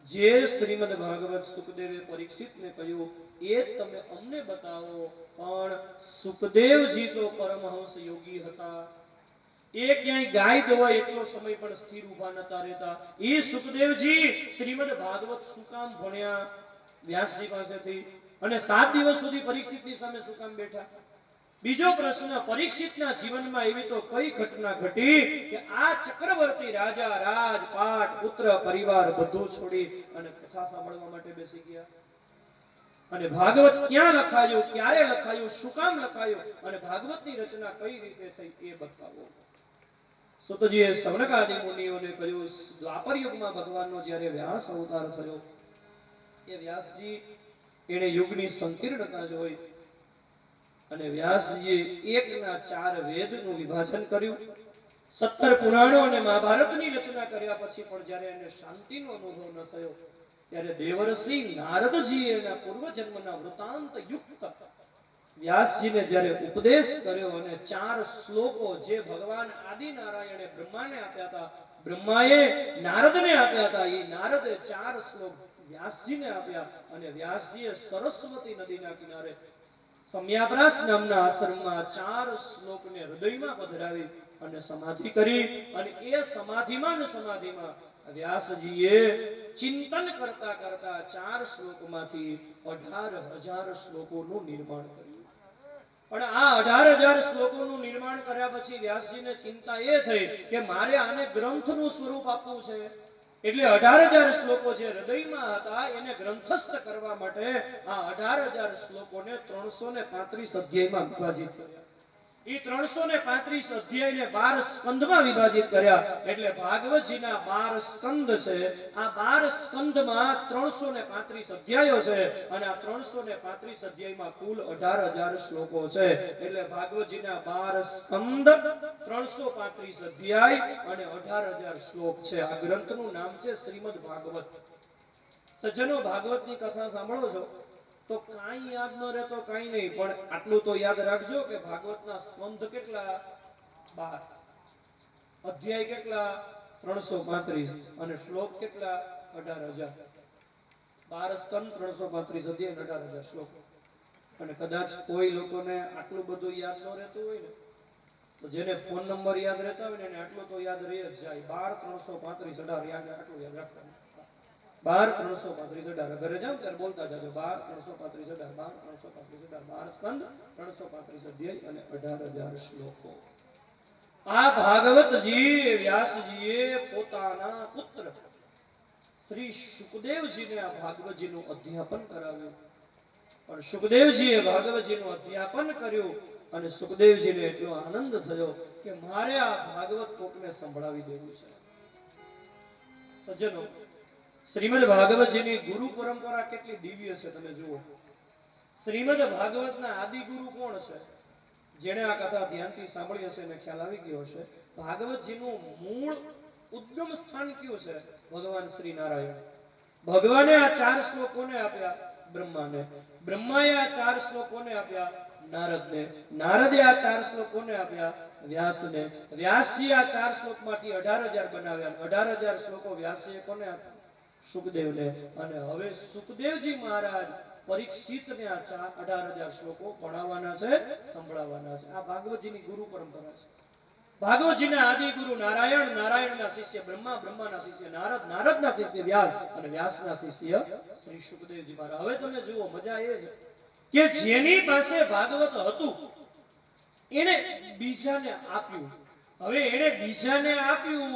જે શ્રીમદ ભાગવત સુખદેવે પરીક્ષિતને કહ્યું એ તમે અમને બતાવો. પણ સુખદેવજી તો પરમહંસ યોગી હતા. એ ક્યાંય ગાય દોવા એટલો સમય પણ સ્થિર ઊભા નતા રહેતા. એ સુખદેવજી શ્રીમદ ભાગવત શું કામ ભણ્યા વ્યાસજી પાસેથી? અને 7 દિવસ સુધી પરીક્ષિતની સામે શું કામ બેઠા? બીજો પ્રશ્ન, પરીક્ષિતના જીવનમાં એવી તો કઈ ઘટના ઘટી કે આ ચક્રવર્તી રાજા રાજપાટ પુત્ર પરિવાર બધું છોડી અને કથા સાંભળવા માટે બેસી ગયા? અને ભાગવત ક્યાં લખાયું, ક્યારે લખાયું, શું કામ લખાયું અને ભાગવતની રચના કઈ રીતે થઈ એ બતાવો. સુતજીએ સૌનકાદિ મુનિઓને કહ્યું, દ્વાપર યુગમાં ભગવાનનો જ્યારે વ્યાસ અવતાર થયો એ વ્યાસજી એને યુગની સંકીર્ણતા જોઈ અને વ્યાસજીએ 1ના 4 વેદનું વિભાજન કર્યું. 17 પુરાણો અને મહાભારતની રચના કર્યા પછી પણ જ્યારે એને શાંતિનો અનુભવ ન થયો ત્યારે દેવર્ષિ નારદજીએ એના પૂર્વજન્મના વૃતાંત યુક્ત વ્યાસજીને જ્યારે ઉપદેશ કર્યો અને 4 શ્લોકો જે ભગવાન આદિનારાયણે બ્રહ્માને આપ્યા હતા, બ્રહ્માએ નારદને આપ્યા હતા, એ નારદે 4 શ્લોક વ્યાસજીને આપ્યા અને વ્યાસજીએ સરસ્વતી નદીના કિનારે સમ્યાપ્રાસ નામના આશ્રમમાં 4 શ્લોકને હૃદયમાં પધરાવી અને સમાધિ કરી. અને એ સમાધિમાં વ્યાસજીએ ચિંતન કરતા કરતા 4 શ્લોકમાંથી 18,000 શ્લોકોનું નિર્માણ કર્યું. પણ આ 18,000 શ્લોકોનું નિર્માણ કર્યા પછી વ્યાસજીને ચિંતા એ થઈ કે મારે આને ગ્રંથનું સ્વરૂપ આપવું છે. એટલે 18,000 શ્લોકો જે હૃદયમાં હતા એને ગ્રંથસ્થ કરવા માટે આ 18,000 શ્લોકોને 335 અધ્યાયમાં વિભાજિત કર્યા. એ 335 અધ્યાયને 12 સ્કંધમાં વિભાજિત કર્યા. એટલે ભાગવતજીના 12 સ્કંધ છે. આ 12 સ્કંધમાં 335 અધ્યાયો છે અને આ 335 અધ્યાયમાં કુલ 18,000 શ્લોકો છે. એટલે ભાગવતજીના 12 સ્કંધ, 335 અધ્યાય અને 18,000 શ્લોક છે. આ ગ્રંથનું નામ છે શ્રીમદ ભાગવત. સજ્જનો, ભાગવતની કથા સાંભળો છો તો કાંઈ યાદ ન રહે તો કાંઈ નહીં, પણ આટલું તો યાદ રાખજો કે ભાગવતના સ્કંધ કેટલા? 12, અધ્યાય કેટલા? 335 અને શ્લોક કેટલા? 18,000. 12 સ્કંધ, 335 અધ્યાય, 18,000 શ્લોક. અને કદાચ કોઈ લોકોને આટલું બધું યાદ ન રહેતું હોય ને તો જેને ફોન નંબર યાદ રહેતા હોય ને એને આટલું તો યાદ રહી જ જાય. 12, 335, 18 યાદ, આટલું યાદ રાખવાનું. 12, 335, 18 ઘરે જાવ ત્યારે બોલતા જાજો. 12, 335, 18, 12 સ્કંદ, 335 અધ્યાય અને 18,000 શ્લોકો. આ ભાગવતજી વ્યાસજીએ પોતાના પુત્ર શ્રી સુખદેવજીને આ ભાગવતજીનું અધ્યાપન કરાવ્યું. પણ સુખદેવજીએ ભાગવતજીનું અધ્યાપન કર્યું અને સુખદેવજીને એટલો આનંદ થયો કે મારે આ ભાગવત કોકને સંભળાવી દેવું છે. સજ્જનો, શ્રીમદ ભાગવતજીની ગુરુ પરંપરા કેટલી દિવ્ય છે તમે જુઓ. શ્રીમદ ભાગવતના આદિ ગુરુ કોણ છે? જેણે આ કથા ધ્યાનથી સાંભળી હશે એને ખ્યાલ આવી ગયો હશે. ભાગવતજીનું મૂળ ઉદ્ગમ સ્થાન કયું છે? ભગવાન શ્રી નારાયણ. ભગવાને આ 4 શ્લોકોને આપ્યા બ્રહ્માને, બ્રહ્માએ આ 4 શ્લોકોને આપ્યા નારદને, નારદે આ 4 શ્લોકોને આપ્યા વ્યાસને, વ્યાસજી આ 4 શ્લોકમાંથી 18,000 બનાવ્યા. 18,000 શ્લોકો વ્યાસજીએ કોને આપ્યા? સુખદેવને. અને હવે સુખદેવજી મહારાજ પરીક્ષિતને આ 18,000 શ્લોકો ભણાવવાના છે, સંભળાવવાના છે. આ ભાગવતજીની ગુરુ પરંપરા છે. ભાગવતજીના આદિ ગુરુ નારાયણ, નારાયણના શિષ્ય બ્રહ્મા, બ્રહ્માના શિષ્ય નારદ, નારદના શિષ્ય વ્યાસ અને વ્યાસના શિષ્ય શ્રી સુખદેવજી મહારાજ. હવે તમે જુઓ, મજા એ છે કે જેની પાસે ભાગવત હતું એને બીજાને આપ્યું. હવે એને બીજાને આપ્યું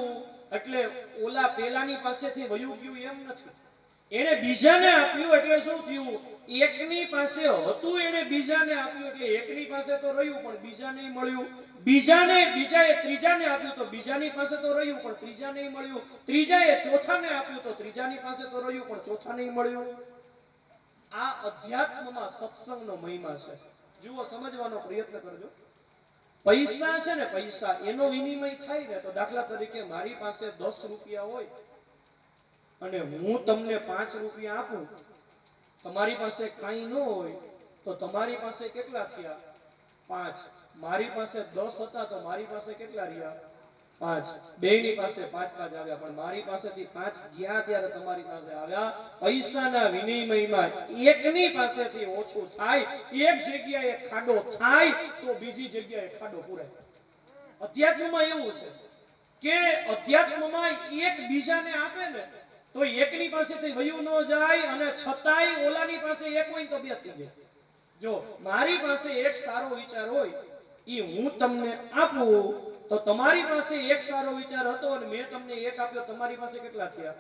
એટલે ઓલા પેલાની પાસેથી વયું ગયું એમ નથી. એને બીજાને આપ્યું એટલે શું થયું? એકની પાસે હતું એને બીજાને આપ્યું એટલે એકની પાસે તો રહ્યું પણ બીજાને મળ્યું. બીજાએ ત્રીજાને આપ્યું તો બીજાની પાસે તો રહ્યું પણ ત્રીજાને મળ્યું. ત્રીજાએ ચોથાને આપ્યું તો ત્રીજાની પાસે તો રહ્યું પણ ચોથાને મળ્યું. આ અધ્યાત્મમાં સત્સંગનો મહિમા છે. જુઓ, સમજવાનો પ્રયત્ન કરજો. પૈસા છે ને, પૈસા એનો વિનિમય થાય ને તો દાખલા તરીકે મારી પાસે 10 રૂપિયા હોય અને હું તમને 5 રૂપિયા આપું, તમારી પાસે કાંઈ ન હોય તો તમારી પાસે કેટલા થયા? 5. મારી પાસે 10 હતા તો મારી પાસે કેટલા રહ્યા? 5. બેયની પાસે 5 આવ્યા પણ મારી પાસેથી 5 ગયા ત્યારે તમારી પાસે આવ્યા. પૈસાના વિનિમયમાં એકની પાસેથી ઓછું થાય, એક જગ્યાએ ખાડો થાય તો બીજી જગ્યાએ ખાડો પૂરાય. અધ્યાત્મમાં એવું છે કે અધ્યાત્મમાં એક બીજાને આપે ને તો એકની પાસેથી વયું ન જાય અને છતાંય ઓલાની પાસે એક હોય તો બે થઈ જાય. જો મારી પાસે એક સારો વિચાર હોય ઈ હું તમને આપું તો તમારી પાસે એક સારો વિચાર હતો અને મેં તમને એક આપ્યો, તમારી પાસે કેટલા થયા?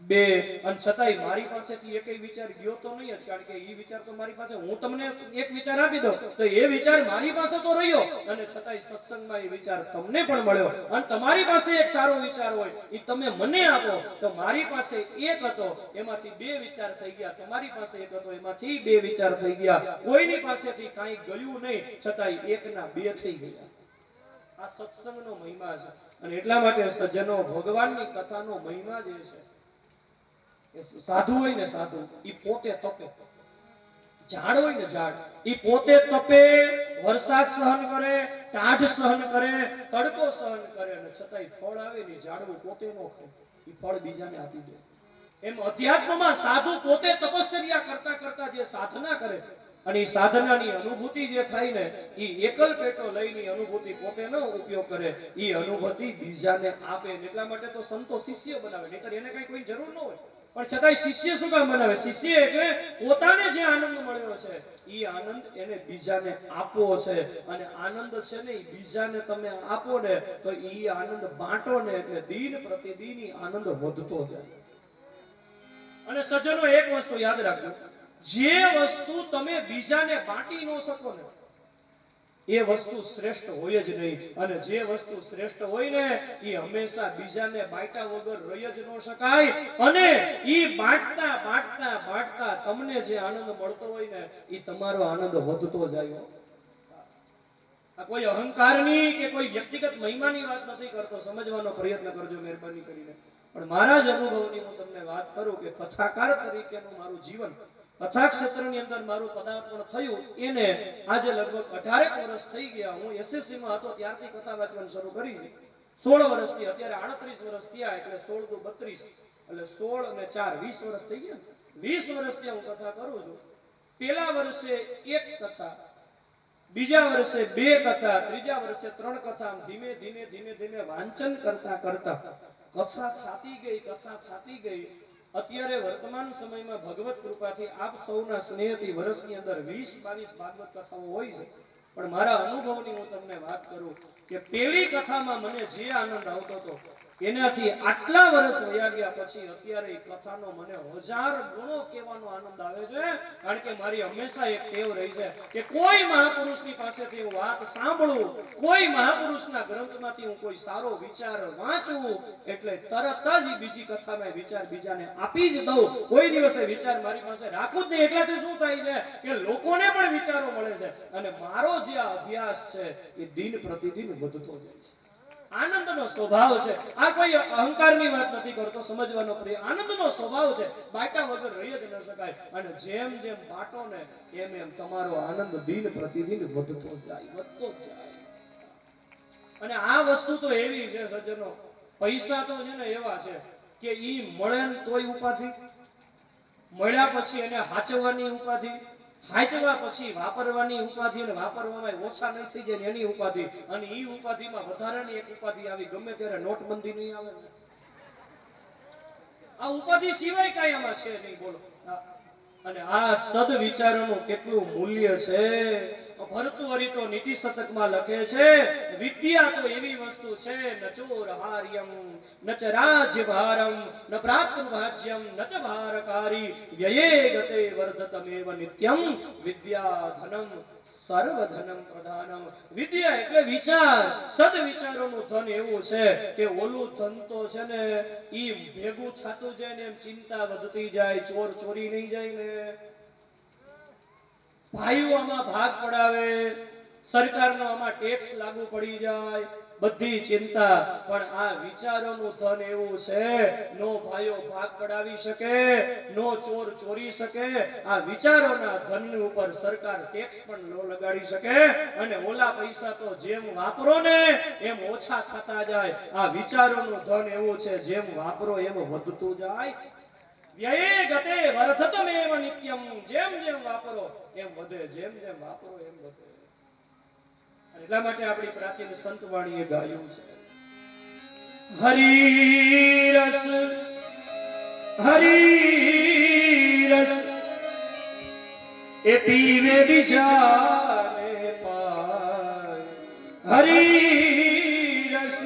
2. અને છતાંય મારી પાસેથી એકય વિચાર ગયો તો નહીં જ, કારણ કે ઈ વિચાર તો મારી પાસે, હું તમને એક વિચાર આપી દઉં તો એ વિચાર મારી પાસે તો રહ્યો અને છતાંય સત્સંગમાં એ વિચાર તમને પણ મળ્યો. અને તમારી પાસે એક સારો વિચાર હોય ઈ તમે મને આપો તો મારી પાસે એક હતો એમાંથી 2 વિચાર થઈ ગયા, તમારી પાસે એક હતો એમાંથી 2 વિચાર થઈ ગયા. કોઈની પાસેથી કાંઈ ગયું નહીં છતાંય એકના 2 થઈ ગયા. આ સત્સંગનો મહિમા છે. અને એટલા માટે સજ્જનો, ભગવાનની કથાનો મહિમા જે છે, સાધુ હોય ને, સાધુ ઈ પોતે તપે. ઝાડ હોય ને, ઝાડ ઈ પોતે તપે, વરસાદ સહન કરે, ટાઢ સહન કરે, તડકો સહન કરે અને છતાંય ફળ આવે ને ઝાડવું પોતે નો ખાય, ઈ ફળ બીજાને આપી દે. એમ અધ્યાત્મમાં સાધુ પોતે તપશ્ચર્યા કરતા કરતા જે સાધના કરે અને ઈ સાધનાની અનુભૂતિ જે થાય ને ઈ એકલ પેટો લઈને અનુભૂતિ પોતે ન ઉપયોગ કરે, ઈ અનુભૂતિ બીજાને આપે. એટલા માટે તો સંતો શિષ્ય બનાવે, નહીતર એને કઈ કોઈ જરૂર ન હોય. પણ છતાંય શિષ્ય શું કામ બનાવે? શિષ્ય એટલે પોતાને જે આનંદ મળ્યો છે ઈ આનંદ એને બીજાને આપવો છે. અને આનંદ છે ને ઈ બીજાને તમે આપો ને તો ઈ આનંદ બાંટો ને એટલે દિન પ્રતિદિન ઈ આનંદ વધતો જાય. અને સજ્જનો, એક વસ્તુ યાદ રાખજો, જે વસ્તુ તમે બીજાને બાંટી ન શકો ને એ વસ્તુ શ્રેષ્ઠ હોય જ નહીં. અને જે વસ્તુ શ્રેષ્ઠ હોય ને એ હંમેશા બીજાને બાંટ્યા વગર રહી જ ન શકાય. અને ઈ બાંટતા બાંટતા બાંટતા તમને જે આનંદ મળતો હોય ને એ તમારો આનંદ વધતો જાય. આ કોઈ અહંકારની કે કોઈ વ્યક્તિગત મહિમાની વાત નથી કરતો, સમજવાનો પ્રયત્ન કરજો મહેરબાની કરીને. પણ મારા જ અનુભવની હું તમને વાત કરું કે કથાકાર તરીકેનું મારું જીવન, કથા ક્ષેત્રની અંદર મારું પદાર્પણ થયું એને આજે લગભગ 18 વર્ષ થઈ ગયા. હું એસએસસી માં હતો ત્યારથી કથા વાંચવાનું શરૂ કરી છે. 16 વર્ષથી, અત્યારે 38 વર્ષ થયા એટલે 16 × 32 એટલે 16 અને 4 20 વર્ષ થઈ ગયા. 20 વર્ષથી હું કથા કરું છું. પહેલા વર્ષે 1 કથા, બીજા વર્ષે 2 કથા, ત્રીજા વર્ષે 3 કથા. ધીમે ધીમે ધીમે ધીમે વાંચન કરતા કરતા કથા થાતી ગઈ. અત્યારે વર્તમાન સમયમાં ભગવત કૃપાથી આપ સૌના સ્નેહથી વર્ષની અંદર 20-22 ભાગવત કથાઓ હોય છે. પણ મારા અનુભવની હું તમને વાત કરું કે પહેલી કથામાં મને જે આનંદ આવતો હતો એનાથી આટલા વર્ષ વયા ગયા પછી અત્યારે કથાનો મને 1000 ગણો કહેવાનો આનંદ આવે છે. કારણ કે મારી હંમેશા એક ટેવ રહી છે કે કોઈ મહાપુરુષની પાસેથી હું વાત સાંભળું, કોઈ મહાપુરુષના ગ્રંથમાંથી હું કોઈ સારો વિચાર વાંચું એટલે તરત જ બીજી કથામાં વિચાર બીજાને આપી જ દઉં. કોઈ દિવસે વિચાર મારી પાસે રાખું જ નહીં. એટલાથી શું થાય છે કે લોકોને પણ વિચારો મળે છે અને મારો જે અભ્યાસ છે એ દિન પ્રતિદિન વધતો જાય છે. આનંદનો સ્વભાવ છે. આ કોઈ અહંકારની વાત નથી કરતો, સમજવાનો પ્રયત્ન. આનંદનો સ્વભાવ છે, બાટા વગર રહી જ ન શકાય. અને જેમ જેમ બાટો ને એમ એમ તમારો આનંદ દિન પ્રતિદિન વધતો જાય. અને આ વસ્તુ તો એવી છે સજ્જનો, પૈસા તો છે ને એવા છે કે ઈ મળે ને તોય ઉપાધિ, મળ્યા પછી એને હાચવવાની ઉપાધિ, હાચવા પછી વાપરવાની ઉપાધિ, અને વાપરવામાં ઓછા નહીં થઈ જાય એની ઉપાધિ. અને ઈ ઉપાધિમાં વધારાની એક ઉપાધિ આવી ગમે ત્યારે નોટબંધી નહીં આવે. આ ઉપાધિ સિવાય કાંઈ આમાં છે નહીં, બોલો. અને આ સદ વિચારોનું કેટલું મૂલ્ય છે ભર્તૃહરિ તો નીતિ શતકમાં લખે છે, વિદ્યા તો એવી વસ્તુ છે, ન ચોરહાર્યમ ન ચ રાજ્યભારમ ન પ્રાતૃભાજ્યમ ન ચ ભારકારી વ્યયે ગતે વર્ધતમેવ નિત્યમ વિદ્યા ધનમ સર્વધનમ પ્રધાનમ. વિદ્યા એટલે વિચાર, સદવિચારોનું ધન એવું છે કે ઓલું ધન તો છે ને ઈ ભેગું થતું જાય ને એમ ચિંતા વધતી જાય, ચોર ચોરી નહીં જાય ને, ભાઈઓ આમાં ભાગ પડાવે, સરકારનો આમાં ટેક્સ લાગુ પડી જાય, બધી ચિંતા. પણ આ વિચારોનું ધન એવું છે, નો ભાઈઓ ભાગ પડાવી શકે, નો ચોર ચોરી શકે. આ વિચારોના ધનની ઉપર સરકાર ટેક્સ પણ ન લગાડી શકે. અને ઓલા પૈસા તો જેમ વાપરો ને એમ ઓછા થતા જાય. આ વિચારોનું ધન એવું છે, જેમ વાપરો એમ વધતું જાય. વ્યયે ગતે વર્ધતમેવ નિત્યમ. જેમ જેમ વાપરો એમ વધે, જેમ જેમ વાપરો એમ વધે. એટલા માટે આપણી પ્રાચીન સંતવાણીએ ગાયું છે, હરિરસ હરિરસ એ પીવે બીજાને પાય. હરિરસ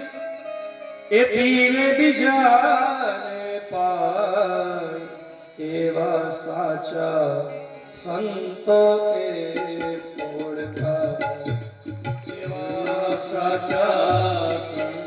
એ પીવે બીજાને પાય. એવા સાચા સંતો કે ઓળખાય. સાચા સંત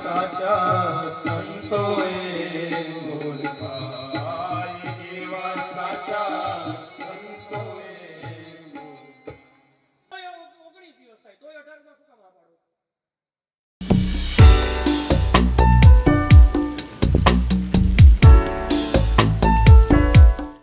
સાચા સંતોએ